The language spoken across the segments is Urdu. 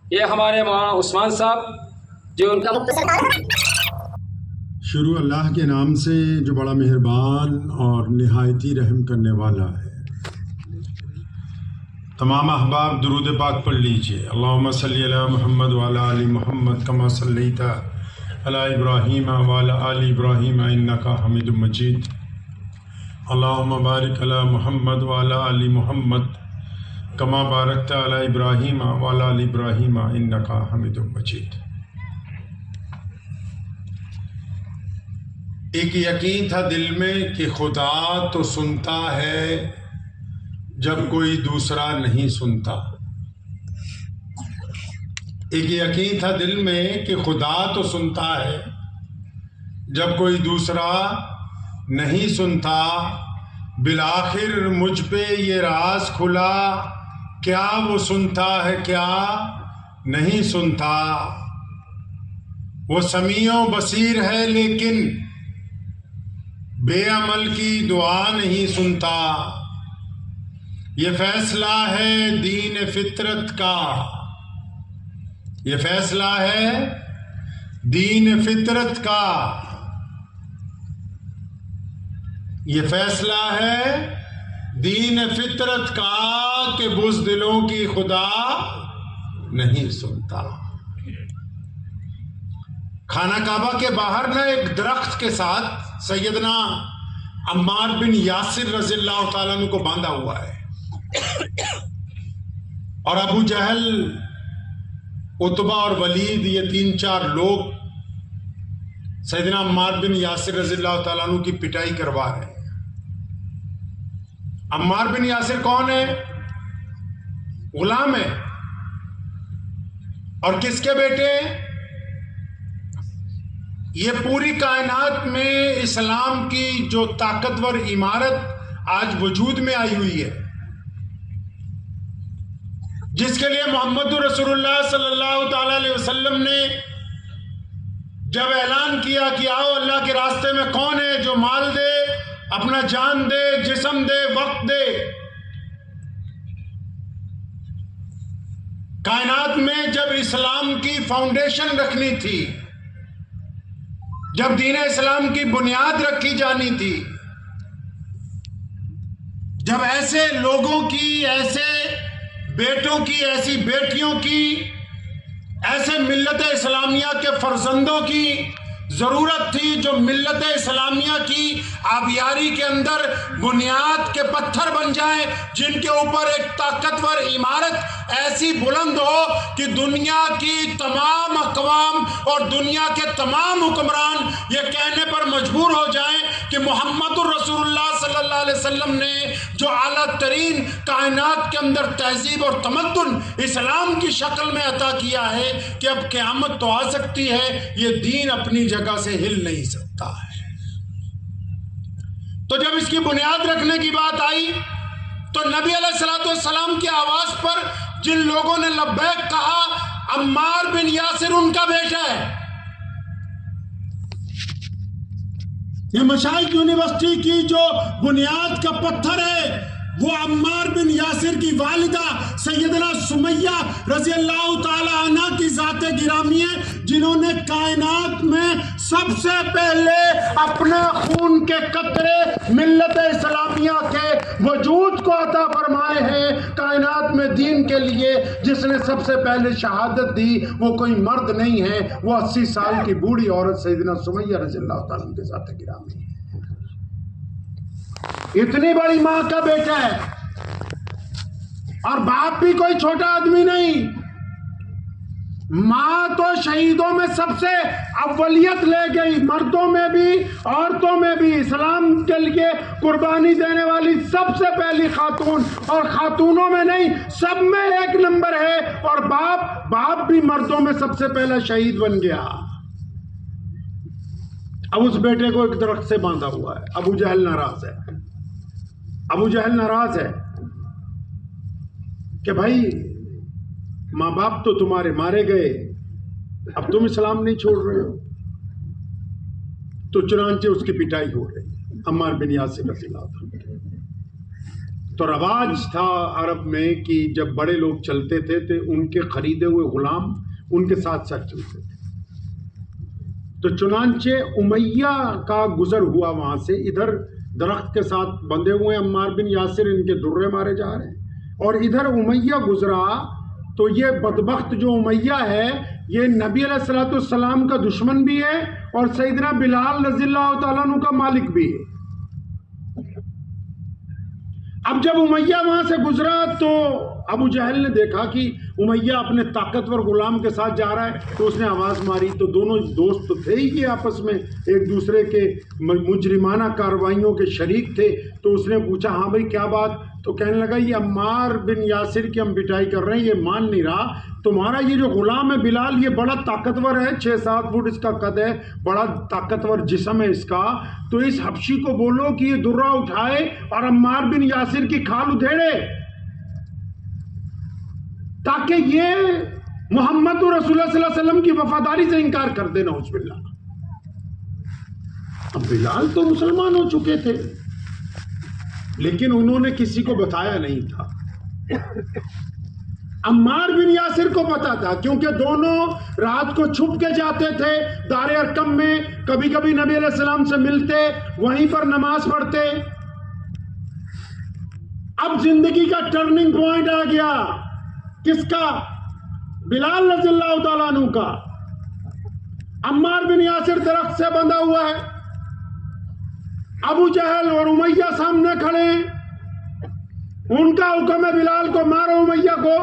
یہ ہمارے مولانا عثمان صاحب جو ان کا شروع اللہ کے نام سے جو بڑا مہربان اور نہایتی رحم کرنے والا ہے۔ تمام احباب درود پاک پڑھ لیجئے۔ اللہم صلی علی محمد وعلی آل محمد کما صلیت علی ابراہیم وعلی آل ابراہیم انکا حمید مجید۔ اللہم بارک علی محمد وعلی آل محمد کما بارکت علی ابراہیم وعلی آل ابراہیم انکا حمید مجید۔ ایک یقین تھا دل میں کہ خدا تو سنتا ہے جب کوئی دوسرا نہیں سنتا۔ ایک یقین تھا دل میں کہ خدا تو سنتا ہے جب کوئی دوسرا نہیں سنتا۔ بالآخر مجھ پہ یہ راز کھلا، کیا وہ سنتا ہے کیا نہیں سنتا۔ وہ سمیع و بصیر ہے لیکن بے عمل کی دعا نہیں سنتا۔ یہ فیصلہ ہے دین فطرت کا، یہ فیصلہ ہے دین فطرت کا، یہ فیصلہ ہے دین فطرت کا کہ بزدلوں کی خدا نہیں سنتا۔ خانہ کعبہ کے باہر نہ ایک درخت کے ساتھ سیدنا عمار بن یاسر رضی اللہ تعالیٰ عنہ کو باندھا ہوا ہے، اور ابو جہل، عتبہ اور ولید یہ 3-4 لوگ سیدنا عمار بن یاسر رضی اللہ تعالیٰ عنہ کی پٹائی کروا رہے ہیں۔ عمار بن یاسر کون ہے؟ غلام ہے، اور کس کے بیٹے ہیں؟ یہ پوری کائنات میں اسلام کی جو طاقتور عمارت آج وجود میں آئی ہوئی ہے، جس کے لیے محمد رسول اللہ صلی اللہ تعالی علیہ وسلم نے جب اعلان کیا کہ آؤ اللہ کے راستے میں کون ہے جو مال دے، اپنا جان دے، جسم دے، وقت دے۔ کائنات میں جب اسلام کی فاؤنڈیشن رکھنی تھی، جب دین اسلام کی بنیاد رکھی جانی تھی، جب ایسے لوگوں کی، ایسے بیٹوں کی، ایسی بیٹیوں کی، ایسے ملت اسلامیہ کے فرزندوں کی ضرورت تھی جو ملت اسلامیہ کی آبیاری کے اندر بنیاد کے پتھر بن جائیں، جن کے اوپر ایک طاقتور عمارت ایسی بلند ہو کہ دنیا کی تمام اقوام اور دنیا کے تمام حکمران یہ کہنے پر مجبور ہو جائیں کہ محمد الرسول اللہ صلی اللہ علیہ وسلم نے جو اعلیٰ ترین کائنات کے اندر تہذیب اور تمدن اسلام کی شکل میں عطا کیا ہے کہ اب قیامت تو آ سکتی ہے، یہ دین اپنی جگہ سے ہل نہیں سکتا ہے۔ تو جب اس کی بنیاد رکھنے کی بات آئی تو نبی علیہ السلام کی آواز پر جن لوگوں نے لبیک کہا، عمار بن یاسر ان کا بیٹا ہے۔ یہ مشائخ یونیورسٹی کی جو بنیاد کا پتھر ہے وہ عمار بن یاسر کی والدہ سیدنا سمیہ رضی اللہ تعالی عنہ کی ذات گرامی ہے، جنہوں نے کائنات میں سب سے پہلے اپنے خون کے قطرے ملت اسلامیہ کے وجود کو عطا فرمائے ہیں کائنات میں دین کے لیے۔ جس نے سب سے پہلے شہادت دی وہ کوئی مرد نہیں ہے، وہ 80 سال کی بوڑھی عورت سیدنا سمیہ رضی اللہ تعالیٰ عنہ کی ذات گرامی ہے۔ اتنی بڑی ماں کا بیٹا ہے، اور باپ بھی کوئی چھوٹا آدمی نہیں۔ ماں تو شہیدوں میں سب سے اولیت لے گئی، مردوں میں بھی عورتوں میں بھی اسلام کے لیے قربانی دینے والی سب سے پہلی خاتون، اور خاتونوں میں نہیں سب میں 1 نمبر ہے۔ اور باپ بھی مردوں میں سب سے پہلا شہید بن گیا۔ اب اس بیٹے کو ایک درخت سے باندھا ہوا ہے۔ ابو جہل ناراض ہے، ابو جہل ناراض ہے کہ بھائی ماں باپ تو تمہارے مارے گئے، اب تم اسلام نہیں چھوڑ رہے ہو، تو چنانچہ اس کی پٹائی ہو رہی۔ عمار بن یاسر رضی اللہ عنہ تو رواج تھا عرب میں کہ جب بڑے لوگ چلتے تھے تو ان کے خریدے ہوئے غلام ان کے ساتھ ساتھ چلتے تھے. تو چنانچہ امیہ کا گزر ہوا وہاں سے. ادھر درخت کے ساتھ بندھے ہوئے عمار بن یاسر، ان کے درے مارے جا رہے ہیں، اور ادھر امیہ گزرا. تو یہ بدبخت جو امیہ ہے یہ نبی علیہ الصلوۃ والسلام کا دشمن بھی ہے اور سیدنا بلال رضی اللہ تعالیٰ عنہ کا مالک بھی ہے. اب جب امیہ وہاں سے گزرا تو ابو جہل نے دیکھا کہ امیہ اپنے طاقتور غلام کے ساتھ جا رہا ہے، تو اس نے آواز ماری. تو دونوں دوست تو تھے ہی کہ آپس میں ایک دوسرے کے مجرمانہ کارروائیوں کے شریک تھے. تو اس نے پوچھا ہاں بھائی کیا بات؟ تو کہنے لگا یہ عمار بن یاسر کی ہم پٹائی کر رہے ہیں، یہ مان نہیں رہا. تمہارا یہ جو غلام ہے بلال یہ بڑا طاقتور ہے، 6-7 فٹ اس کا قد ہے، بڑا طاقتور جسم ہے اس کا. تو اس حبشی کو بولو کہ یہ درہ اٹھائے اور عمار بن یاسر کی کھال ادھیڑے، تاکہ یہ محمد رسول اللہ صلی اللہ علیہ وسلم کی وفاداری سے انکار کر دے. نعوذ باللہ. اب بلال تو مسلمان ہو چکے تھے لیکن انہوں نے کسی کو بتایا نہیں تھا. عمار بن یاسر کو پتا تھا کیونکہ دونوں رات کو چھپ کے جاتے تھے دار ارقم میں، کبھی کبھی نبی علیہ السلام سے ملتے، وہیں پر نماز پڑھتے. اب زندگی کا ٹرننگ پوائنٹ آ گیا. کس کا؟ بلال رضی اللہ تعالیٰ عنہ کا. عمار بن یاسر درخت سے بندھا ہوا ہے، ابو جہل اور امیہ سامنے کھڑے ہیں. ان کا حکم ہے بلال کو مارو امیہ کو.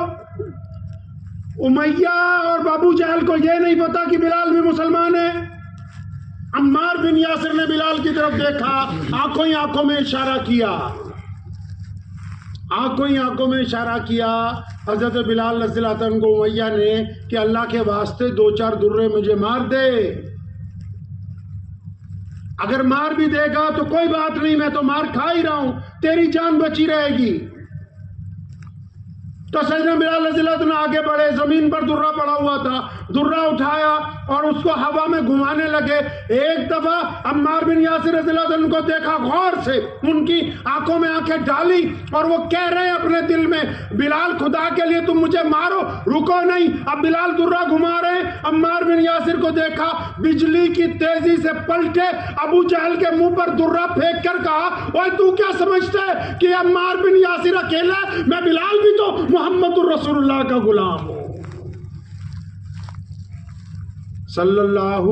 امیہ اور ابو جہل کو یہ نہیں پتا کہ بلال بھی مسلمان ہے. عمار بن یاسر نے بلال کی طرف دیکھا، آنکھوں ہی آنکھوں میں اشارہ کیا، آنکھوں ہی آنکھوں میں اشارہ کیا. حضرت بلال رضی اللہ عنہ کو امیہ نے کہ اللہ کے واسطے 2-4 درے مجھے مار دے. اگر مار بھی دے گا تو کوئی بات نہیں، میں تو مار کھا ہی رہا ہوں، تیری جان بچی رہے گی. تو سیدنا بلال رضی اللہ عنہ آگے بڑھے، زمین پر درہ پڑا ہوا تھا، درہ اٹھایا اور اس کو ہوا میں گھمانے لگے. ایک دفعہ عمار بن یاسر رضی اللہ عنہ کو دیکھا، غور سے ان کی آنکھوں میں آنکھیں ڈالی اور وہ کہہ رہے ہیں اپنے دل میں بلال خدا کے لیے تم مجھے مارو، رکو نہیں. اب بلال درہ گھما رہے ہیں. عمار بن یاسر کو دیکھا، بجلی کی تیزی سے پلٹے، ابو جہل کے منہ پر درہ پھینک کر کہا اوے تو کیا سمجھتا ہے کہ عمار بن یاسر اکیلا ہے؟ میں بلال بھی تو محمد الرسول اللہ کا غلام ہوں. صلی اللہ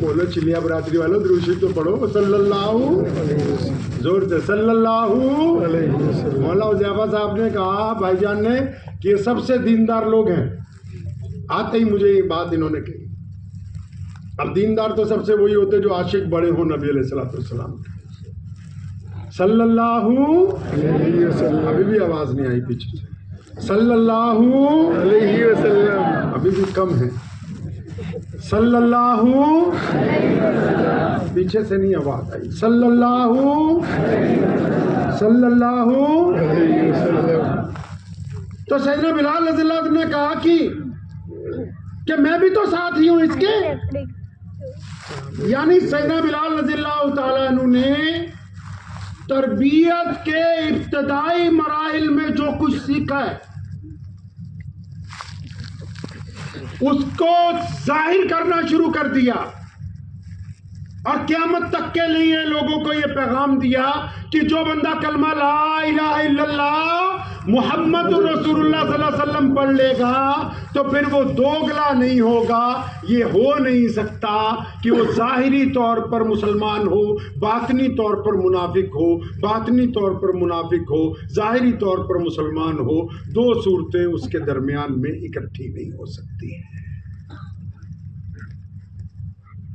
بولو چلیا برادری والوں دروشی تو پڑھو، صلی اللہ زور سے صلی اللہ. مولا حذیفہ صاحب نے کہا بھائی جان نے کہ یہ سب سے دیندار لوگ ہیں. آتے ہی مجھے یہ بات انہوں نے کہی. اب دیندار تو سب سے وہی ہوتے جو عاشق بڑے ہوں نبی علیہ الصلوۃ والسلام. صلی اللہ علیہ وسلم. ابھی بھی آواز نہیں آئی پیچھے سے. صلی اللہ علیہ وسلم. ابھی بھی کم ہے. صلی اللہ پیچھے سے نہیں آواز آئی. صلی اللہ صلی اللہ علیہ وسلم. تو سیدنا بلال رضی اللہ عنہ نے کہا کہ میں بھی تو ساتھ ہی ہوں اس کے. یعنی سیدنا بلال رضی اللہ تعالیٰ عنہ نے تربیت کے ابتدائی مراحل میں جو کچھ سیکھا ہے اس کو ظاہر کرنا شروع کر دیا اور قیامت تک کے لیے لوگوں کو یہ پیغام دیا کہ جو بندہ کلمہ لا الہ الا اللہ محمد رسول اللہ صلی اللہ علیہ وسلم پڑھ لے گا تو پھر وہ دوگلا نہیں ہوگا. یہ ہو نہیں سکتا کہ وہ ظاہری طور پر مسلمان ہو، باطنی طور پر منافق ہو، باطنی طور پر منافق ہو، ظاہری طور پر مسلمان ہو. دو صورتیں اس کے درمیان میں اکٹھی نہیں ہو سکتی ہیں.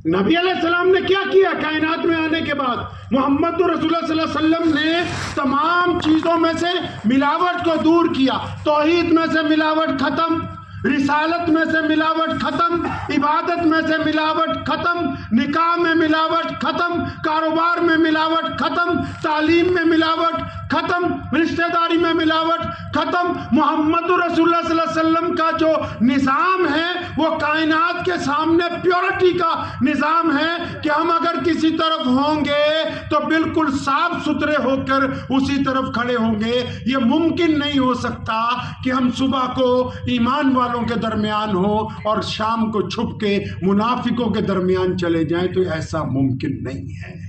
نبی علیہ السلام نے کیا کیا کائنات میں آنے کے بعد؟ محمد رسول اللہ صلی اللہ علیہ وسلم نے تمام چیزوں میں سے ملاوٹ کو دور کیا. توحید میں سے ملاوٹ ختم، رسالت میں سے ملاوٹ ختم، عبادت میں سے ملاوٹ ختم، نکاح میں ملاوٹ ختم، کاروبار میں ملاوٹ ختم، تعلیم میں ملاوٹ ختم، رشتہ داری میں ملاوٹ ختم. محمد رسول اللہ صلی اللہ علیہ وسلم کا جو نظام ہے وہ کائنات کے سامنے پیورٹی کا نظام ہے کہ ہم اگر کسی طرف ہوں گے تو بالکل صاف ستھرے ہو کر اسی طرف کھڑے ہوں گے. یہ ممکن نہیں ہو سکتا کہ ہم صبح کو ایمان والوں کے درمیان ہو اور شام کو چھپ کے منافقوں کے درمیان چلے جائیں، تو ایسا ممکن نہیں ہے.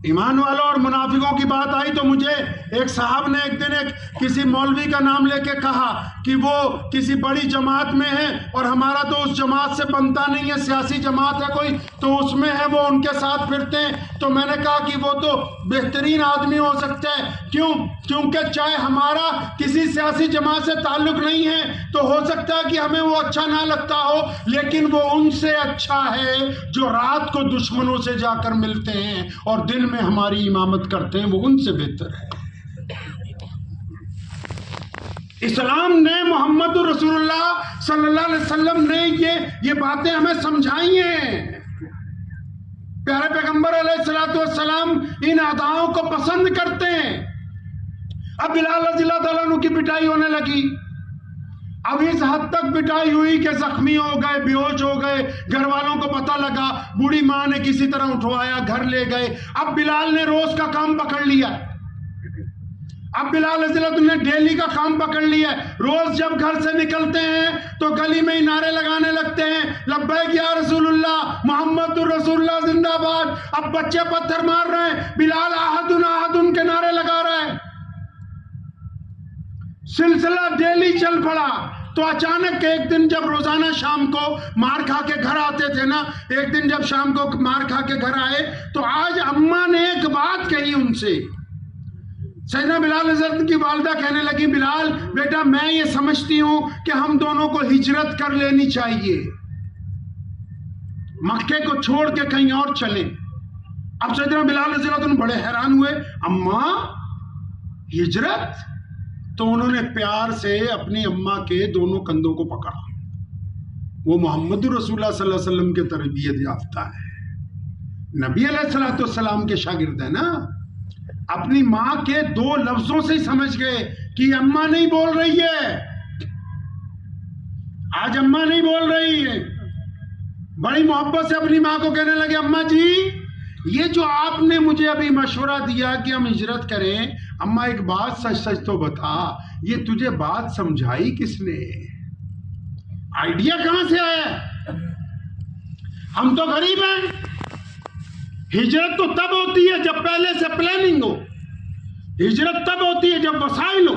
ایمان والوں اور منافقوں کی بات آئی تو مجھے ایک صاحب نے ایک دن کسی مولوی کا نام لے کے کہا کہ وہ کسی بڑی جماعت میں ہے اور ہمارا تو اس جماعت سے بنتا نہیں ہے، سیاسی جماعت ہے کوئی تو اس میں ہے، وہ ان کے ساتھ پھرتے ہیں. تو میں نے کہا کہ وہ تو بہترین آدمی ہو سکتے ہیں. کیونکہ چاہے ہمارا کسی سیاسی جماعت سے تعلق نہیں ہے تو ہو سکتا ہے کہ ہمیں وہ اچھا نہ لگتا ہو، لیکن وہ ان سے اچھا ہے جو رات کو دشمنوں سے جا کر ملتے ہیں اور دن میں ہماری امامت کرتے ہیں، وہ ان سے بہتر ہے. اسلام نے، محمد رسول اللہ صلی اللہ علیہ وسلم نے یہ باتیں ہمیں سمجھائی ہیں. پیارے پیغمبر علیہ السلام ان اداؤں کو پسند کرتے ہیں. اب بلال رضی اللہ تعالیٰ عنہ کی پٹائی ہونے لگی. اب اس حد تک پٹائی ہوئی کہ زخمی ہو گئے، بے ہوش ہو گئے. گھر والوں کو پتہ لگا، بوڑھی ماں نے کسی طرح اٹھوایا، گھر لے گئے. اب بلال نے روز کا کام پکڑ لیا. اب بلال رضی اللہ عنہ نے ڈیلی کا کام پکڑ لیا. روز جب گھر سے نکلتے ہیں تو گلی میں ہی نعرے لگانے لگتے ہیں، لبیک یا رسول اللہ، محمد رسول اللہ زندہ باد. اب بچے پتھر مار رہے ہیں، بلال احدن احدن کے نعرے لگا رہے ہیں. سلسلہ ڈیلی چل پڑا. تو اچانک ایک دن جب روزانہ شام کو مار کھا کے گھر آتے تھے نا، ایک دن جب شام کو مار کھا کے گھر آئے تو آج اماں نے ایک بات کہی ان سے. سیدنا بلال رضی اللہ عنہ کی والدہ کہنے لگی، بلال بیٹا میں یہ سمجھتی ہوں کہ ہم دونوں کو ہجرت کر لینی چاہیے، مکے کو چھوڑ کے کہیں اور چلیں. اب سیدنا بلال رضی اللہ عنہ بڑے حیران ہوئے، اماں ہجرت؟ تو انہوں نے پیار سے اپنی اماں کے دونوں کندھوں کو پکڑا. وہ محمد رسول اللہ صلی اللہ علیہ وسلم کے تربیت یافتہ ہے، نبی علیہ السلام کے شاگرد ہیں نا. اپنی ماں کے دو لفظوں سے ہی سمجھ گئے کہ اماں نہیں بول رہی ہے، آج اماں نہیں بول رہی ہے. بڑی محبت سے اپنی ماں کو کہنے لگے، اماں جی یہ جو آپ نے مجھے ابھی مشورہ دیا کہ ہم ہجرت کریں، اماں ایک بات سچ سچ تو بتا، یہ تجھے بات سمجھائی کس نے؟ آئیڈیا کہاں سے آیا؟ ہم تو غریب ہیں. ہجرت تو تب ہوتی ہے جب پہلے سے پلاننگ ہو. ہجرت تب ہوتی ہے جب وسائل ہو.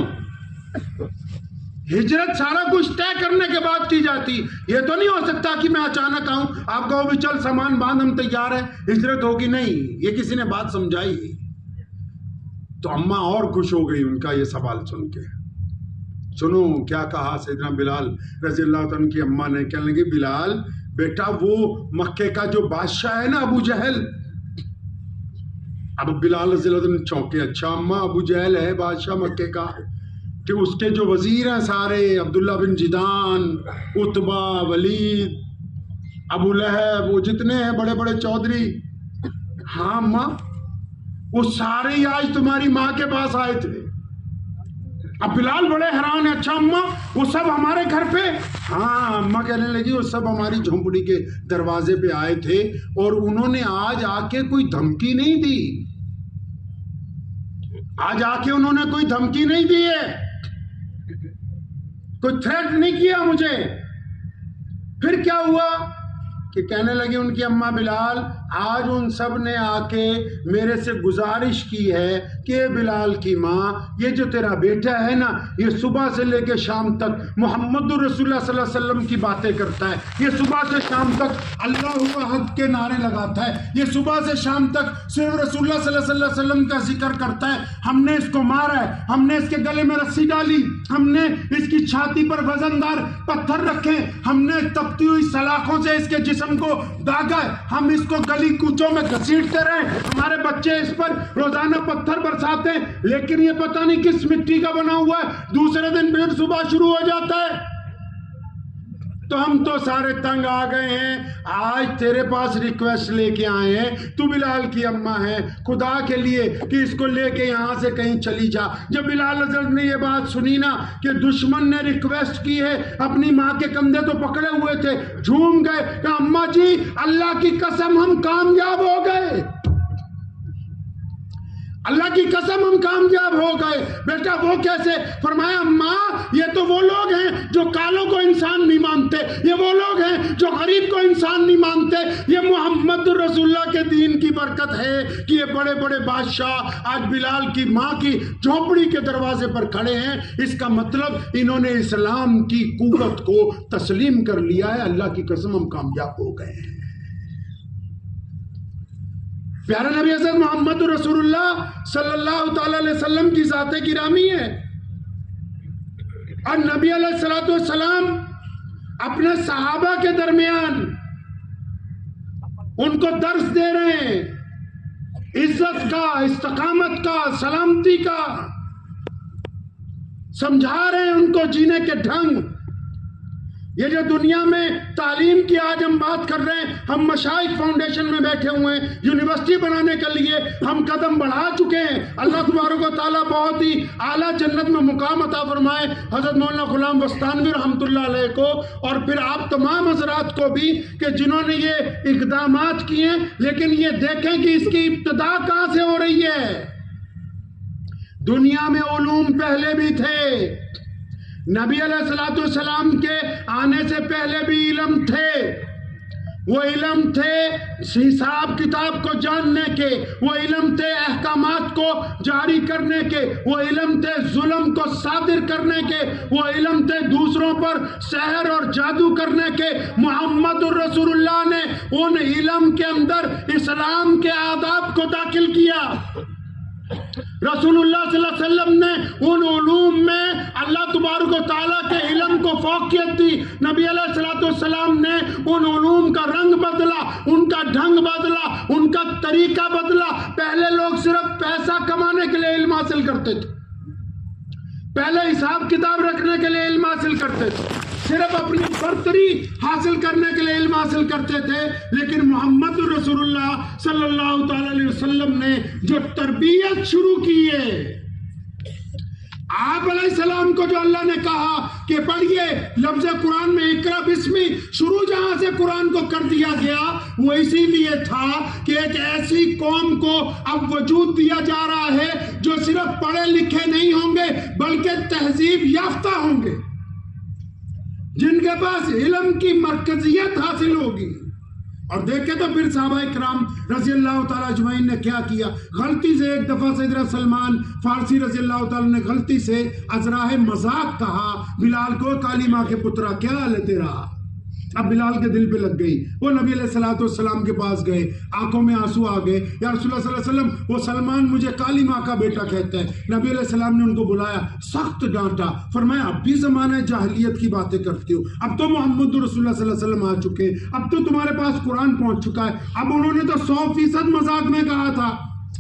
ہجرت سارا کچھ طے کرنے کے بعد کی جاتی. یہ تو نہیں ہو سکتا کہ میں اچانک آؤں، آپ کہو بھی چل سامان باندھ ہم تیار ہیں، ہجرت ہوگی. نہیں، یہ کسی نے بات سمجھائی. تو اماں اور خوش ہو گئی ان کا یہ سوال سن کے. سنو کیا کہا سیدنا بلال رضی اللہ عنہ کی اماں نے. کہنے لگی، بلال بیٹا وہ مکے کا جو بادشاہ ہے نا ابو جہل. اب بلال رضی اللہ عنہ چونکے، اچھا اماں ابو جہل ہے بادشاہ مکے کا، کہ اس کے جو وزیر ہیں سارے، عبداللہ بن جدان، عتبہ، ولید، ابو لہب، وہ جتنے ہیں بڑے بڑے چودھری. ہاں اماں وہ سارے ہی آج تمہاری ماں کے پاس آئے تھے. اب بلال بڑے حیران ہیں، اچھا اماں وہ سب ہمارے گھر پہ؟ ہاں اماں کہنے لگی، وہ سب ہماری جھونپڑی کے دروازے پہ آئے تھے اور انہوں نے آج آ کے کوئی دھمکی نہیں دی. آج آ کے انہوں نے کوئی دھمکی نہیں دی ہے، کوئی تھریٹ نہیں کیا مجھے. پھر کیا ہوا کہ کہنے لگی ان کی اماں، بلال آج ان سب نے آ کے میرے سے گزارش کی ہے کہ بلال کی ماں، یہ جو تیرا بیٹا ہے نا، یہ صبح سے لے کے شام تک محمد رسول اللہ صلی اللہ علیہ وسلم کی باتیں کرتا ہے، یہ صبح سے شام تک اللہ احد کے نعرے لگاتا ہے، یہ صبح سے شام تک صرف رسول اللہ صلی اللہ علیہ وسلم کا ذکر کرتا ہے. ہم نے اس کو مارا ہے، ہم نے اس کے گلے میں رسی ڈالی، ہم نے اس کی چھاتی پر وزندار پتھر رکھے، ہم نے تپتی ہوئی سلاخوں سے اس کے جسم کو داغا ہے، ہم اس کو گلی کوچوں میں گھسیٹتے رہے، ہمارے بچے اس پر روزانہ پتھر برساتے ہیں، لیکن یہ پتہ نہیں کس مٹی کا بنا ہوا ہے، دوسرے دن پھر صبح شروع ہو جاتا ہے. تو ہم تو سارے تنگ آ گئے ہیں، آج تیرے پاس ریکویسٹ لے کے آئے ہیں، تو بلال کی اماں ہے، خدا کے لیے کہ اس کو لے کے یہاں سے کہیں چلی جا۔ جب بلال حضرت نے یہ بات سنی نا کہ دشمن نے ریکویسٹ کی ہے، اپنی ماں کے کندھے تو پکڑے ہوئے تھے، جھوم گئے کہ اماں جی اللہ کی قسم ہم کامیاب ہو گئے، اللہ کی قسم ہم کامیاب ہو گئے۔ بیٹا وہ کیسے؟ فرمایا ماں یہ تو وہ لوگ ہیں جو کالوں کو انسان نہیں مانتے، یہ وہ لوگ ہیں جو غریب کو انسان نہیں مانتے، یہ محمد رسول اللہ کے دین کی برکت ہے کہ یہ بڑے بڑے بادشاہ آج بلال کی ماں کی جھونپڑی کے دروازے پر کھڑے ہیں۔ اس کا مطلب انہوں نے اسلام کی قوت کو تسلیم کر لیا ہے۔ اللہ کی قسم ہم کامیاب ہو گئے ہیں۔ پیارا نبی حضرت محمد رسول اللہ صلی اللہ تعالی علیہ وسلم کی ذات گرامی ہے، اور نبی علیہ السلام اپنے صحابہ کے درمیان ان کو درس دے رہے ہیں عزت کا، استقامت کا، سلامتی کا، سمجھا رہے ہیں ان کو جینے کے ڈھنگ۔ یہ جو دنیا میں تعلیم کی آج ہم بات کر رہے ہیں، ہم مشائخ فاؤنڈیشن میں بیٹھے ہوئے ہیں، یونیورسٹی بنانے کے لیے ہم قدم بڑھا چکے ہیں۔ اللہ تبارک و تعالیٰ بہت ہی اعلیٰ جنت میں مقام عطا فرمائے حضرت مولانا غلام بستانوی رحمۃ اللہ علیہ کو، اور پھر آپ تمام حضرات کو بھی کہ جنہوں نے یہ اقدامات کیے ہیں۔ لیکن یہ دیکھیں کہ اس کی ابتدا کہاں سے ہو رہی ہے۔ دنیا میں علوم پہلے بھی تھے، نبی علیہ السلام کے آنے سے پہلے بھی علم تھے، وہ علم تھے حساب کتاب کو جاننے کے، وہ علم تھے احکامات کو جاری کرنے کے، وہ علم تھے ظلم کو صادر کرنے کے، وہ علم تھے دوسروں پر سحر اور جادو کرنے کے۔ محمد الرسول اللہ نے ان علم کے اندر اسلام کے آداب کو داخل کیا۔ رسول اللہ صلی اللہ علیہ وسلم نے ان علوم میں اللہ تبارک و تعالیٰ کے علم کو فوقیت دی۔ نبی علیہ السلام نے ان علوم کا رنگ بدلا، ان کا ڈھنگ بدلا، ان کا طریقہ بدلا۔ پہلے لوگ صرف پیسہ کمانے کے لیے علم حاصل کرتے تھے، پہلے حساب کتاب رکھنے کے لیے علم حاصل کرتے تھے، صرف اپنی برتری حاصل کرنے کے لیے علم حاصل کرتے تھے۔ لیکن محمد رسول اللہ صلی اللہ تعالی علیہ وسلم نے جو تربیت شروع کی ہے، آپ علیہ السلام کو جو اللہ نے کہا کہ پڑھیے، لفظ قرآن میں اقرا بسمی شروع جہاں سے قرآن کو کر دیا گیا، وہ اسی لیے تھا کہ ایک ایسی قوم کو اب وجود دیا جا رہا ہے جو صرف پڑھے لکھے نہیں ہوں گے بلکہ تہذیب یافتہ ہوں گے، جن کے پاس علم کی مرکزیت حاصل ہوگی۔ اور دیکھیں تو پھر صحابہ کرام رضی اللہ تعالیٰ اجمعین نے کیا کیا۔ غلطی سے ایک دفعہ سیدنا سلمان فارسی رضی اللہ تعالیٰ نے غلطی سے ازراہ مذاق کہا بلال کو، کالی ماں کے پترا کیا حال ہے تیرا؟ اب بلال کے دل پہ لگ گئی۔ وہ نبی علیہ السلام کے پاس گئے، آنکھوں میں آنسو آ گئے، یا رسول اللہ صلی اللہ علیہ وسلم وہ سلمان مجھے کالی ماں کا بیٹا کہتا ہے۔ نبی علیہ السلام نے ان کو بلایا، سخت ڈانٹا، فرمایا اب بھی زمانہ جاہلیت کی باتیں کرتے ہو، اب تو محمد رسول اللہ صلی اللہ علیہ وسلم آ چکے، اب تو تمہارے پاس قرآن پہنچ چکا ہے۔ اب انہوں نے تو 100% مذاق میں کہا تھا،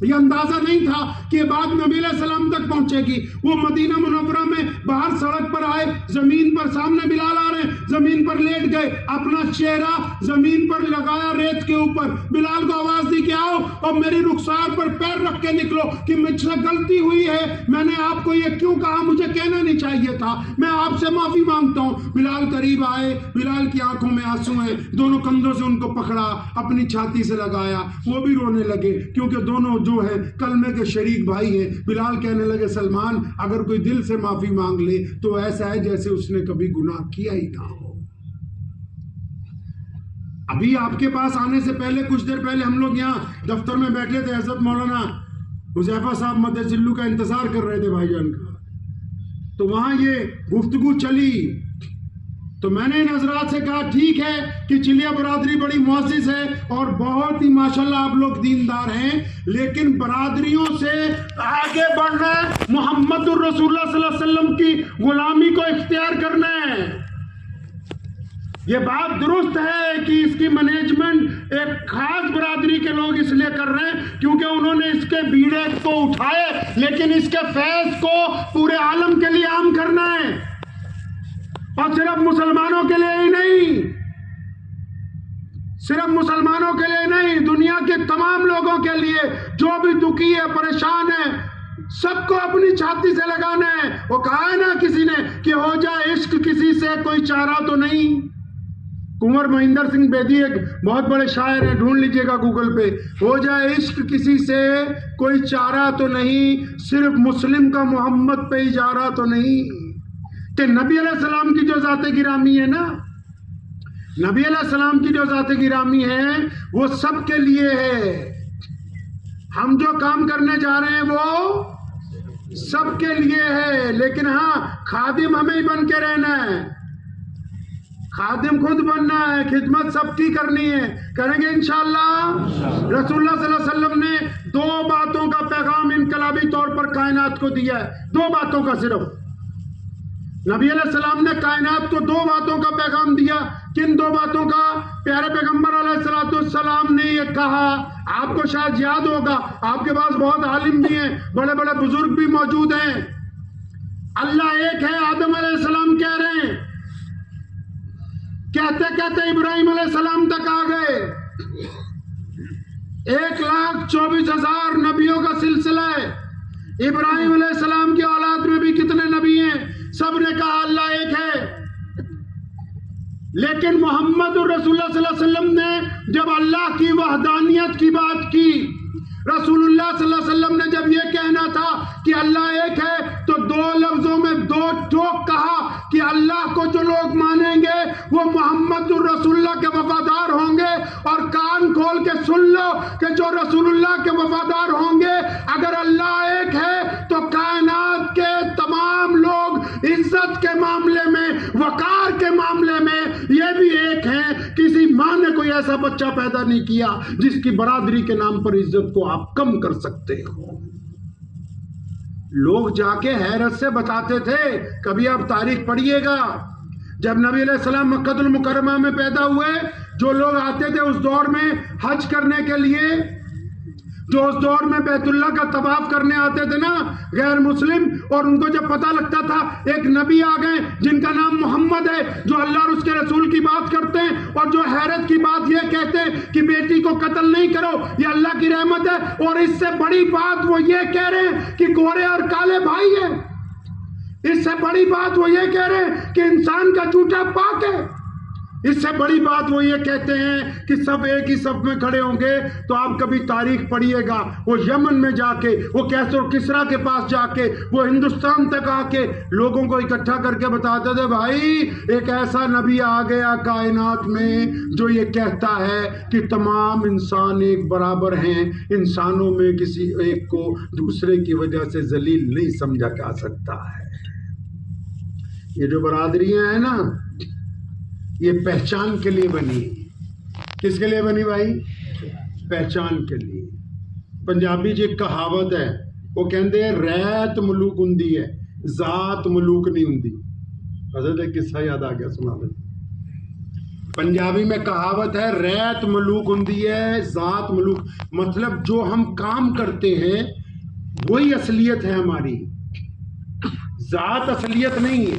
یہ اندازہ نہیں تھا کہ بات نبی علیہ السلام تک پہنچے گی۔ وہ مدینہ منورہ میں باہر سڑک پر آئے، زمین پر سامنے بلال آ رہے ہیں، زمین پر لیٹ گئے، اپنا چہرہ زمین پر لگایا ریت کے اوپر، بلال کو آواز دی کہ آؤ اور میری رخسار پر پیر رکھ کے نکلو کہ مجھ سے غلطی ہوئی ہے، میں نے آپ کو یہ کیوں کہا، مجھے کہنا نہیں چاہیے تھا، میں آپ سے معافی مانگتا ہوں۔ بلال قریب آئے، بلال کی آنکھوں میں آنسو ہیں، دونوں کندھوں سے ان کو پکڑا، اپنی چھاتی سے لگایا، وہ بھی رونے لگے کیونکہ دونوں جو ہے کلمے کے شریک بھائی ہیں۔ بلال کہنے لگے سلمان اگر کوئی دل سے معافی مانگ لے تو ایسا ہے جیسے اس نے کبھی گناہ کیا ہی نہ ہو۔ ابھی آپ کے پاس آنے سے پہلے کچھ دیر پہلے ہم لوگ یہاں دفتر میں بیٹھے تھے، حضرت مولانا حذیفہ صاحب مدثر کا انتظار کر رہے تھے بھائی جان کا، تو وہاں یہ گفتگو چلی تو میں نے ان حضرات سے کہا ٹھیک ہے کہ چلیا برادری بڑی معزز ہے اور بہت ہی ماشاءاللہ آپ لوگ دیندار ہیں، لیکن برادریوں سے آگے بڑھنا ہے، محمد الرسول اللہ صلی اللہ علیہ وسلم کی غلامی کو اختیار کرنا ہے۔ یہ بات درست ہے کہ اس کی مینجمنٹ ایک خاص برادری کے لوگ اس لیے کر رہے ہیں کیونکہ انہوں نے اس کے بیڑے کو اٹھائے، لیکن اس کے فیض کو پورے عالم کے لیے عام کرنا ہے۔ اور صرف مسلمانوں کے لیے ہی نہیں، صرف مسلمانوں کے لیے نہیں، دنیا کے تمام لوگوں کے لیے جو بھی دکھی ہے، پریشان ہے، سب کو اپنی چھاتی سے لگانا ہے۔ وہ کہا ہے نا کسی نے کہ ہو جائے عشق کسی سے کوئی چارہ تو نہیں۔ کنور مہندر سنگھ بیدی ایک بہت بڑے شاعر ہیں، ڈھونڈ لیجئے گا گوگل پہ، ہو جائے عشق کسی سے کوئی چارہ تو نہیں، صرف مسلم کا محمد پہ اجارہ تو نہیں۔ کہ نبی علیہ السلام کی جو ذات گرامی ہے نا، نبی علیہ السلام کی جو ذات گرامی ہے وہ سب کے لیے ہے۔ ہم جو کام کرنے جا رہے ہیں وہ سب کے لیے ہے، لیکن ہاں خادم ہمیں ہی بن کے رہنا ہے، خادم خود بننا ہے، خدمت سب کی کرنی ہے، کریں گے انشاءاللہ۔ رسول اللہ صلی اللہ علیہ وسلم نے 2 باتوں کا پیغام انقلابی طور پر کائنات کو دیا ہے، 2 باتوں کا صرف۔ نبی علیہ السلام نے کائنات کو 2 باتوں کا پیغام دیا۔ کن 2 باتوں کا؟ پیارے پیغمبر علیہ السلام نے یہ کہا، آپ کو شاید یاد ہوگا، آپ کے پاس بہت عالم بھی ہیں، بڑے بڑے بزرگ بھی موجود ہیں۔ اللہ ایک ہے، آدم علیہ السلام کہہ رہے ہیں، کہتے کہتے ابراہیم علیہ السلام تک آ گئے۔ 1,24,000 نبیوں کا سلسلہ ہے۔ ابراہیم علیہ السلام کی اولاد میں بھی کتنے نبی ہیں؟ سب نے کہا اللہ ایک ہے، لیکن محمد الرسول اللہ صلی اللہ علیہ وسلم نے جب اللہ کی وحدانیت کی بات کی، رسول اللہ صلی اللہ علیہ وسلم نے جب یہ کہنا تھا کہ اللہ ایک ہے، تو 2 لفظوں میں 2 ٹوک کہا کہ اللہ کو جو لوگ مانیں گے وہ محمد الرسول اللہ کے وفادار ہوں گے۔ اور کان کھول کے سن لو کہ جو رسول اللہ کے وفادار ہوں گے، اگر اللہ ایک ہے تو کائنات کے تمام لوگ عزت کے معاملے میں، وقار کے معاملے میں یہ بھی ایک ہیں۔ کسی ماں نے کوئی ایسا بچہ پیدا نہیں کیا جس کی برادری کے نام پر عزت کو آپ کم کر سکتے ہو۔ لوگ جا کے حیرت سے بتاتے تھے، کبھی آپ تاریخ پڑھیے گا، جب نبی علیہ السلام مکہ المکرمہ میں پیدا ہوئے، جو لوگ آتے تھے اس دور میں حج کرنے کے لیے، جو اس دور میں بیت اللہ کا طواف کرنے آتے تھے نا غیر مسلم، اور ان کو جب پتہ لگتا تھا ایک نبی آ گئے جن کا نام محمد ہے، جو اللہ اور اس کے رسول کی بات کرتے ہیں، اور جو حیرت کی بات یہ کہتے ہیں کہ بیٹی کو قتل نہیں کرو، یہ اللہ کی رحمت ہے، اور اس سے بڑی بات وہ یہ کہہ رہے ہیں کہ گورے اور کالے بھائی ہیں، اس سے بڑی بات وہ یہ کہہ رہے ہیں کہ انسان کا جوتا پاک ہے، اس سے بڑی بات وہ یہ کہتے ہیں کہ سب ایک ہی صف میں کھڑے ہوں گے۔ تو آپ کبھی تاریخ پڑھیے گا، وہ یمن میں جا کے، وہ کیسر و کسریٰ کے پاس جا کے، وہ ہندوستان تک آ کے لوگوں کو اکٹھا کر کے بتاتے تھے، بھائی ایک ایسا نبی آ گیا کائنات میں جو یہ کہتا ہے کہ تمام انسان ایک برابر ہیں، انسانوں میں کسی ایک کو دوسرے کی وجہ سے ذلیل نہیں سمجھا جا سکتا ہے۔ یہ جو برادریاں ہیں نا، یہ پہچان کے لیے بنی۔ کس کے لیے بنی بھائی؟ پہچان کے لیے۔ پنجابی جی ایک کہاوت ہے، وہ کہندے ریت ملوک ہندی ہے، ذات ملوک نہیں ہندی۔ حضرت ایک قصہ یاد آ گیا، سنا دیں۔ پنجابی میں کہاوت ہے ریت ملوک ہندی ہے، ذات ملوک، مطلب جو ہم کام کرتے ہیں وہی اصلیت ہے ہماری، ذات اصلیت نہیں ہے۔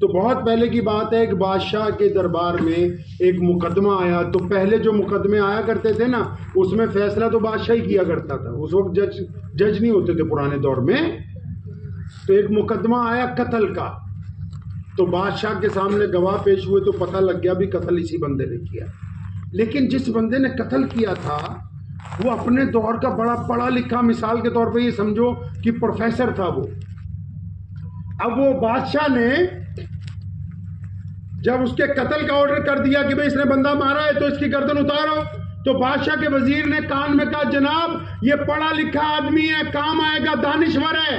تو بہت پہلے کی بات ہے، ایک بادشاہ کے دربار میں ایک مقدمہ آیا، تو پہلے جو مقدمے آیا کرتے تھے نا، اس میں فیصلہ تو بادشاہ ہی کیا کرتا تھا، اس وقت جج نہیں ہوتے تھے پرانے دور میں۔ تو ایک مقدمہ آیا قتل کا، تو بادشاہ کے سامنے گواہ پیش ہوئے تو پتہ لگ گیا بھی قتل اسی بندے نے کیا، لیکن جس بندے نے قتل کیا تھا وہ اپنے دور کا بڑا پڑھا لکھا، مثال کے طور پہ یہ سمجھو کہ پروفیسر تھا وہ۔ اب وہ بادشاہ نے جب اس کے قتل کا آرڈر کر دیا کہ بھئی اس نے بندہ مارا ہے تو اس کی گردن اتارو، تو بادشاہ کے وزیر نے کان میں کہا جناب یہ پڑھا لکھا آدمی ہے، کام آئے گا، دانشور ہے،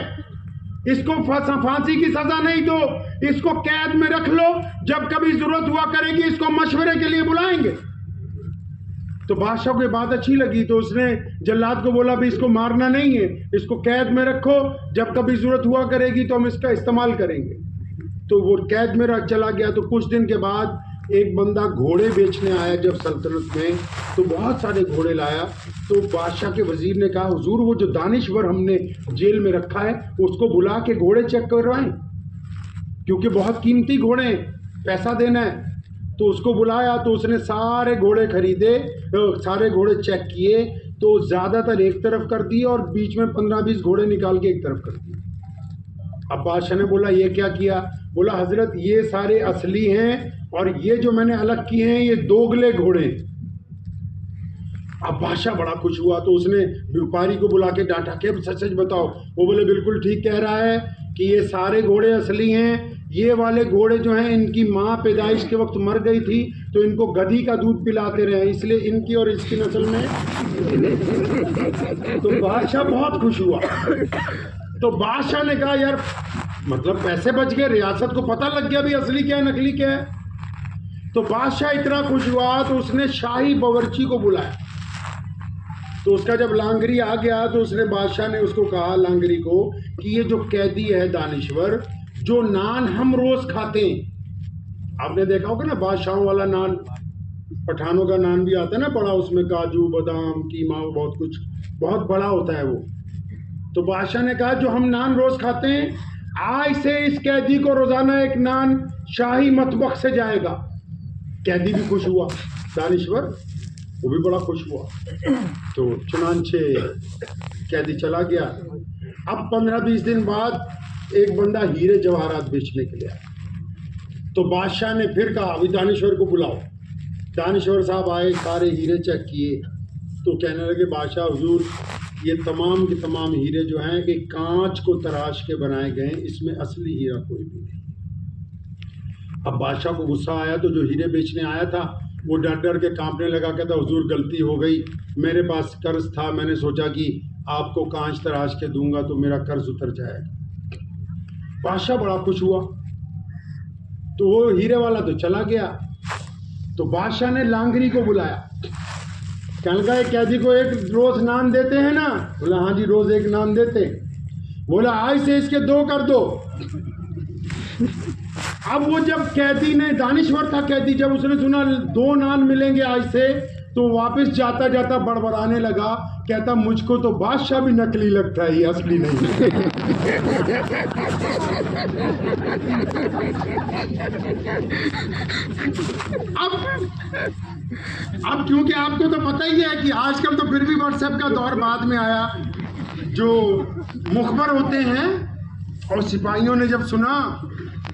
اس کو پھانسی کی سزا نہیں دو، اس کو قید میں رکھ لو، جب کبھی ضرورت ہوا کرے گی اس کو مشورے کے لیے بلائیں گے۔ تو بادشاہ کو یہ بات اچھی لگی، تو اس نے جلاد کو بولا بھی اس کو مارنا نہیں ہے، اس کو قید میں رکھو، جب کبھی ضرورت ہوا کرے گی تو ہم اس کا استعمال کریں گے۔ تو وہ قید میں چلا گیا۔ تو کچھ دن کے بعد ایک بندہ گھوڑے بیچنے آیا جب سلطنت میں، تو بہت سارے گھوڑے لایا۔ تو بادشاہ کے وزیر نے کہا حضور وہ جو دانشور ہم نے جیل میں رکھا ہے اس کو بلا کے گھوڑے چیک کروائیں، کیونکہ بہت قیمتی گھوڑے، پیسہ دینا ہے. تو اس کو بلایا تو اس نے سارے گھوڑے خریدے، سارے گھوڑے چیک کیے تو زیادہ تر ایک طرف کر دیے اور بیچ میں 15-20 گھوڑے نکال کے ایک طرف کر دیے. اب بادشاہ نے بولا یہ کیا کیا؟ بولا حضرت یہ سارے اصلی ہیں اور یہ جو میں نے الگ کیے ہیں یہ دوگلے گھوڑے. اب بادشاہ بڑا خوش ہوا تو اس نے بیوپاری کو بلا کے ڈانٹا کہ سچ سچ بتاؤ. وہ بولے بالکل ٹھیک کہہ رہا ہے کہ یہ سارے گھوڑے اصلی ہیں. یہ والے گھوڑے جو ہیں ان کی ماں پیدائش کے وقت مر گئی تھی تو ان کو گدھی کا دودھ پلاتے رہے اس لیے ان کی اور اس کی نسل میں. تو بادشاہ بہت خوش ہوا. تو بادشاہ نے کہا یار مطلب پیسے بچ گئے، ریاست کو پتہ لگ گیا بھی اصلی کیا ہے نکلی کیا ہے. تو بادشاہ اتنا خوش ہوا تو اس نے شاہی باورچی کو بلایا. تو اس کا جب لانگری آ گیا تو اس نے بادشاہ نے اس کو کہا لانگری کو کہ یہ جو قیدی ہے دانشور، جو نان ہم روز کھاتے ہیں، آپ نے دیکھا ہوگا نا بادشاہوں والا نان، پٹھانوں کا نان بھی آتا ہے نا بڑا، اس میں کاجو بادام قیمہ بہت کچھ، بہت بڑا ہوتا ہے وہ. تو بادشاہ نے کہا جو ہم نان روز کھاتے ہیں آج سے اس قیدی کو روزانہ ایک نان شاہی مطبخ سے جائے گا. قیدی بھی خوش ہوا، دانشور وہ بھی بڑا خوش ہوا. تو چنانچہ قیدی چلا گیا. اب 15-20 دن بعد ایک بندہ ہیرے جواہرات بیچنے کے لیے آیا. تو بادشاہ نے پھر کہا ابھی دانشور کو بلاؤ. دانشور صاحب آئے، سارے ہیرے چیک کیے تو کہنے لگے بادشاہ حضور یہ تمام کے تمام ہیرے جو ہیں کہ کانچ کو تراش کے بنائے گئے ہیں، اس میں اصلی ہیرا کوئی بھی نہیں. اب بادشاہ کو غصہ آیا تو جو ہیرے بیچنے آیا تھا وہ ڈر ڈر کے کانپنے لگا، کہتا حضور غلطی ہو گئی، میرے پاس قرض تھا، میں نے سوچا کہ آپ کو کانچ تراش کے دوں گا تو میرا قرض اتر جائے گا. بادشاہ بڑا خوش ہوا. تو وہ ہیرے والا تو چلا گیا. تو بادشاہ نے لانگری کو بلایا، کہنے لگا قیدی کو ایک روز نان دیتے ہیں نا؟ بولا ہاں جی روز ایک نان دیتے. بولا آج سے اس کے 2 کر دو. اب وہ جب قیدی نے، دانشور تھا قیدی، جب اس نے سنا 2 نان ملیں گے آج سے تو واپس جاتا جاتا بڑبڑانے لگا، کہتا مجھ کو تو بادشاہ بھی نکلی لگتا ہے، یہ اصلی نہیں. اب کیونکہ آپ کو تو پتہ ہی ہے کہ آج کل تو پھر بھی واٹس ایپ کا دور بعد میں آیا. جو مخبر ہوتے ہیں اور سپاہیوں نے جب سنا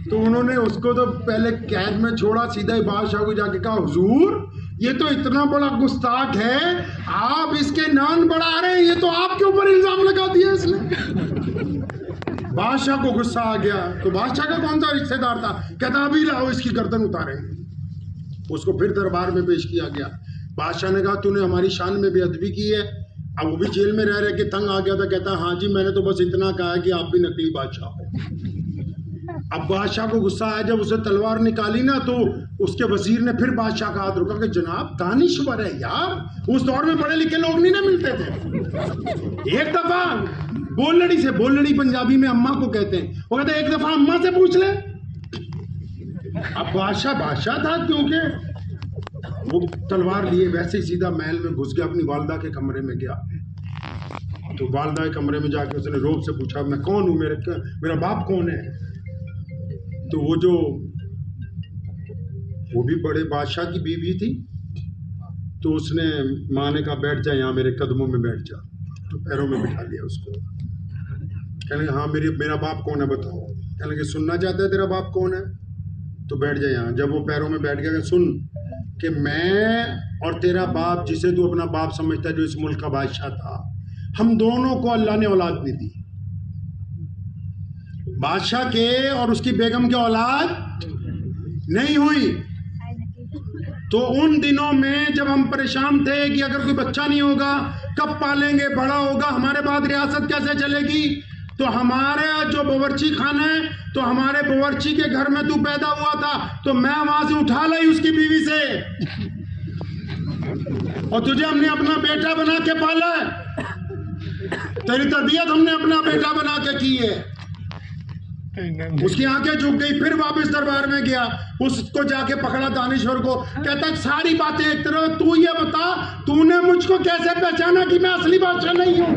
تو انہوں نے اس کو تو پہلے قید میں چھوڑا، سیدھا ہی بادشاہ کو جا کے کہا حضور یہ تو اتنا بڑا گستاخ ہے، آپ اس کے نان بڑھا رہے ہیں، یہ تو آپ کے اوپر الزام لگا دیا اس نے. بادشاہ کو غصہ آ گیا. تو بادشاہ کا کون سا رشتے دار تھا؟ کہتا ابھی لاؤ اس کی گردن اتاریں. اس کو پھر دربار میں پیش کیا گیا. بادشاہ نے کہا تو نے ہماری شان میں بے ادبی کی ہے. اب وہ بھی جیل میں رہ کے تنگ آ گیا تھا. کہتا ہاں جی میں نے تو بس اتنا کہا کہ آپ بھی نکلی بادشاہ ہو. اب بادشاہ کو غصہ آیا، جب اسے تلوار نکالی نا تو اس کے وزیر نے پھر بادشاہ کا ہاتھ روکا کہ جناب دانشور ہے یار، اس دور میں پڑھے لکھے لوگ نہیں نہ ملتے تھے. ایک دفعہ بولڑی سے، بولڑی پنجابی میں اماں کو کہتے ہیں، وہ کہتے ہیں ایک دفعہ اماں سے پوچھ لے. اب بادشاہ تھا کیونکہ وہ تلوار لیے ویسے ہی سیدھا محل میں گھس گیا، اپنی والدہ کے کمرے میں گیا. تو والدہ کے کمرے میں جا کے اس نے روب سے پوچھا میں کون ہوں، میرا باپ کون ہے؟ تو وہ بھی بڑے بادشاہ کی بیوی تھی. تو اس نے ماں نے کہا بیٹھ جا یہاں میرے قدموں میں بیٹھ جا. تو پیروں میں بٹھا لیا اس کو. کہنے لگے ہاں میرا باپ کون ہے بتاؤ. کہنے لگے سننا چاہتا ہے تیرا باپ کون ہے؟ تو بیٹھ جا یہاں. جب وہ پیروں میں بیٹھ گیا کہ سن کہ میں اور تیرا باپ جسے تو اپنا باپ سمجھتا ہے، جو اس ملک کا بادشاہ تھا، ہم دونوں کو اللہ نے اولاد نہیں دی. بادشاہ کے اور اس کی بیگم کے اولاد نہیں ہوئی. تو ان دنوں میں جب ہم پریشان تھے کہ اگر کوئی بچہ نہیں ہوگا کب پالیں گے، بڑا ہوگا ہمارے بعد ریاست کیسے چلے گی، تو ہمارا جو باورچی خانہ ہے تو ہمارے باورچی کے گھر میں تو پیدا ہوا تھا تو میں وہاں سے اٹھا لائی اس کی بیوی سے، اور تجھے ہم نے اپنا بیٹا بنا کے پالا ہے، تیری تربیت ہم نے اپنا بیٹا بنا کے کی ہے. اس کی آنکھیں جھک گئی. پھر واپس دربار میں گیا، اس کو جا کے پکڑا دانشور کو. کہتا ساری باتیں ایک طرف، تو یہ بتا تو نے مجھ کو کیسے پہچانا کہ میں اصلی بادشاہ نہیں ہوں؟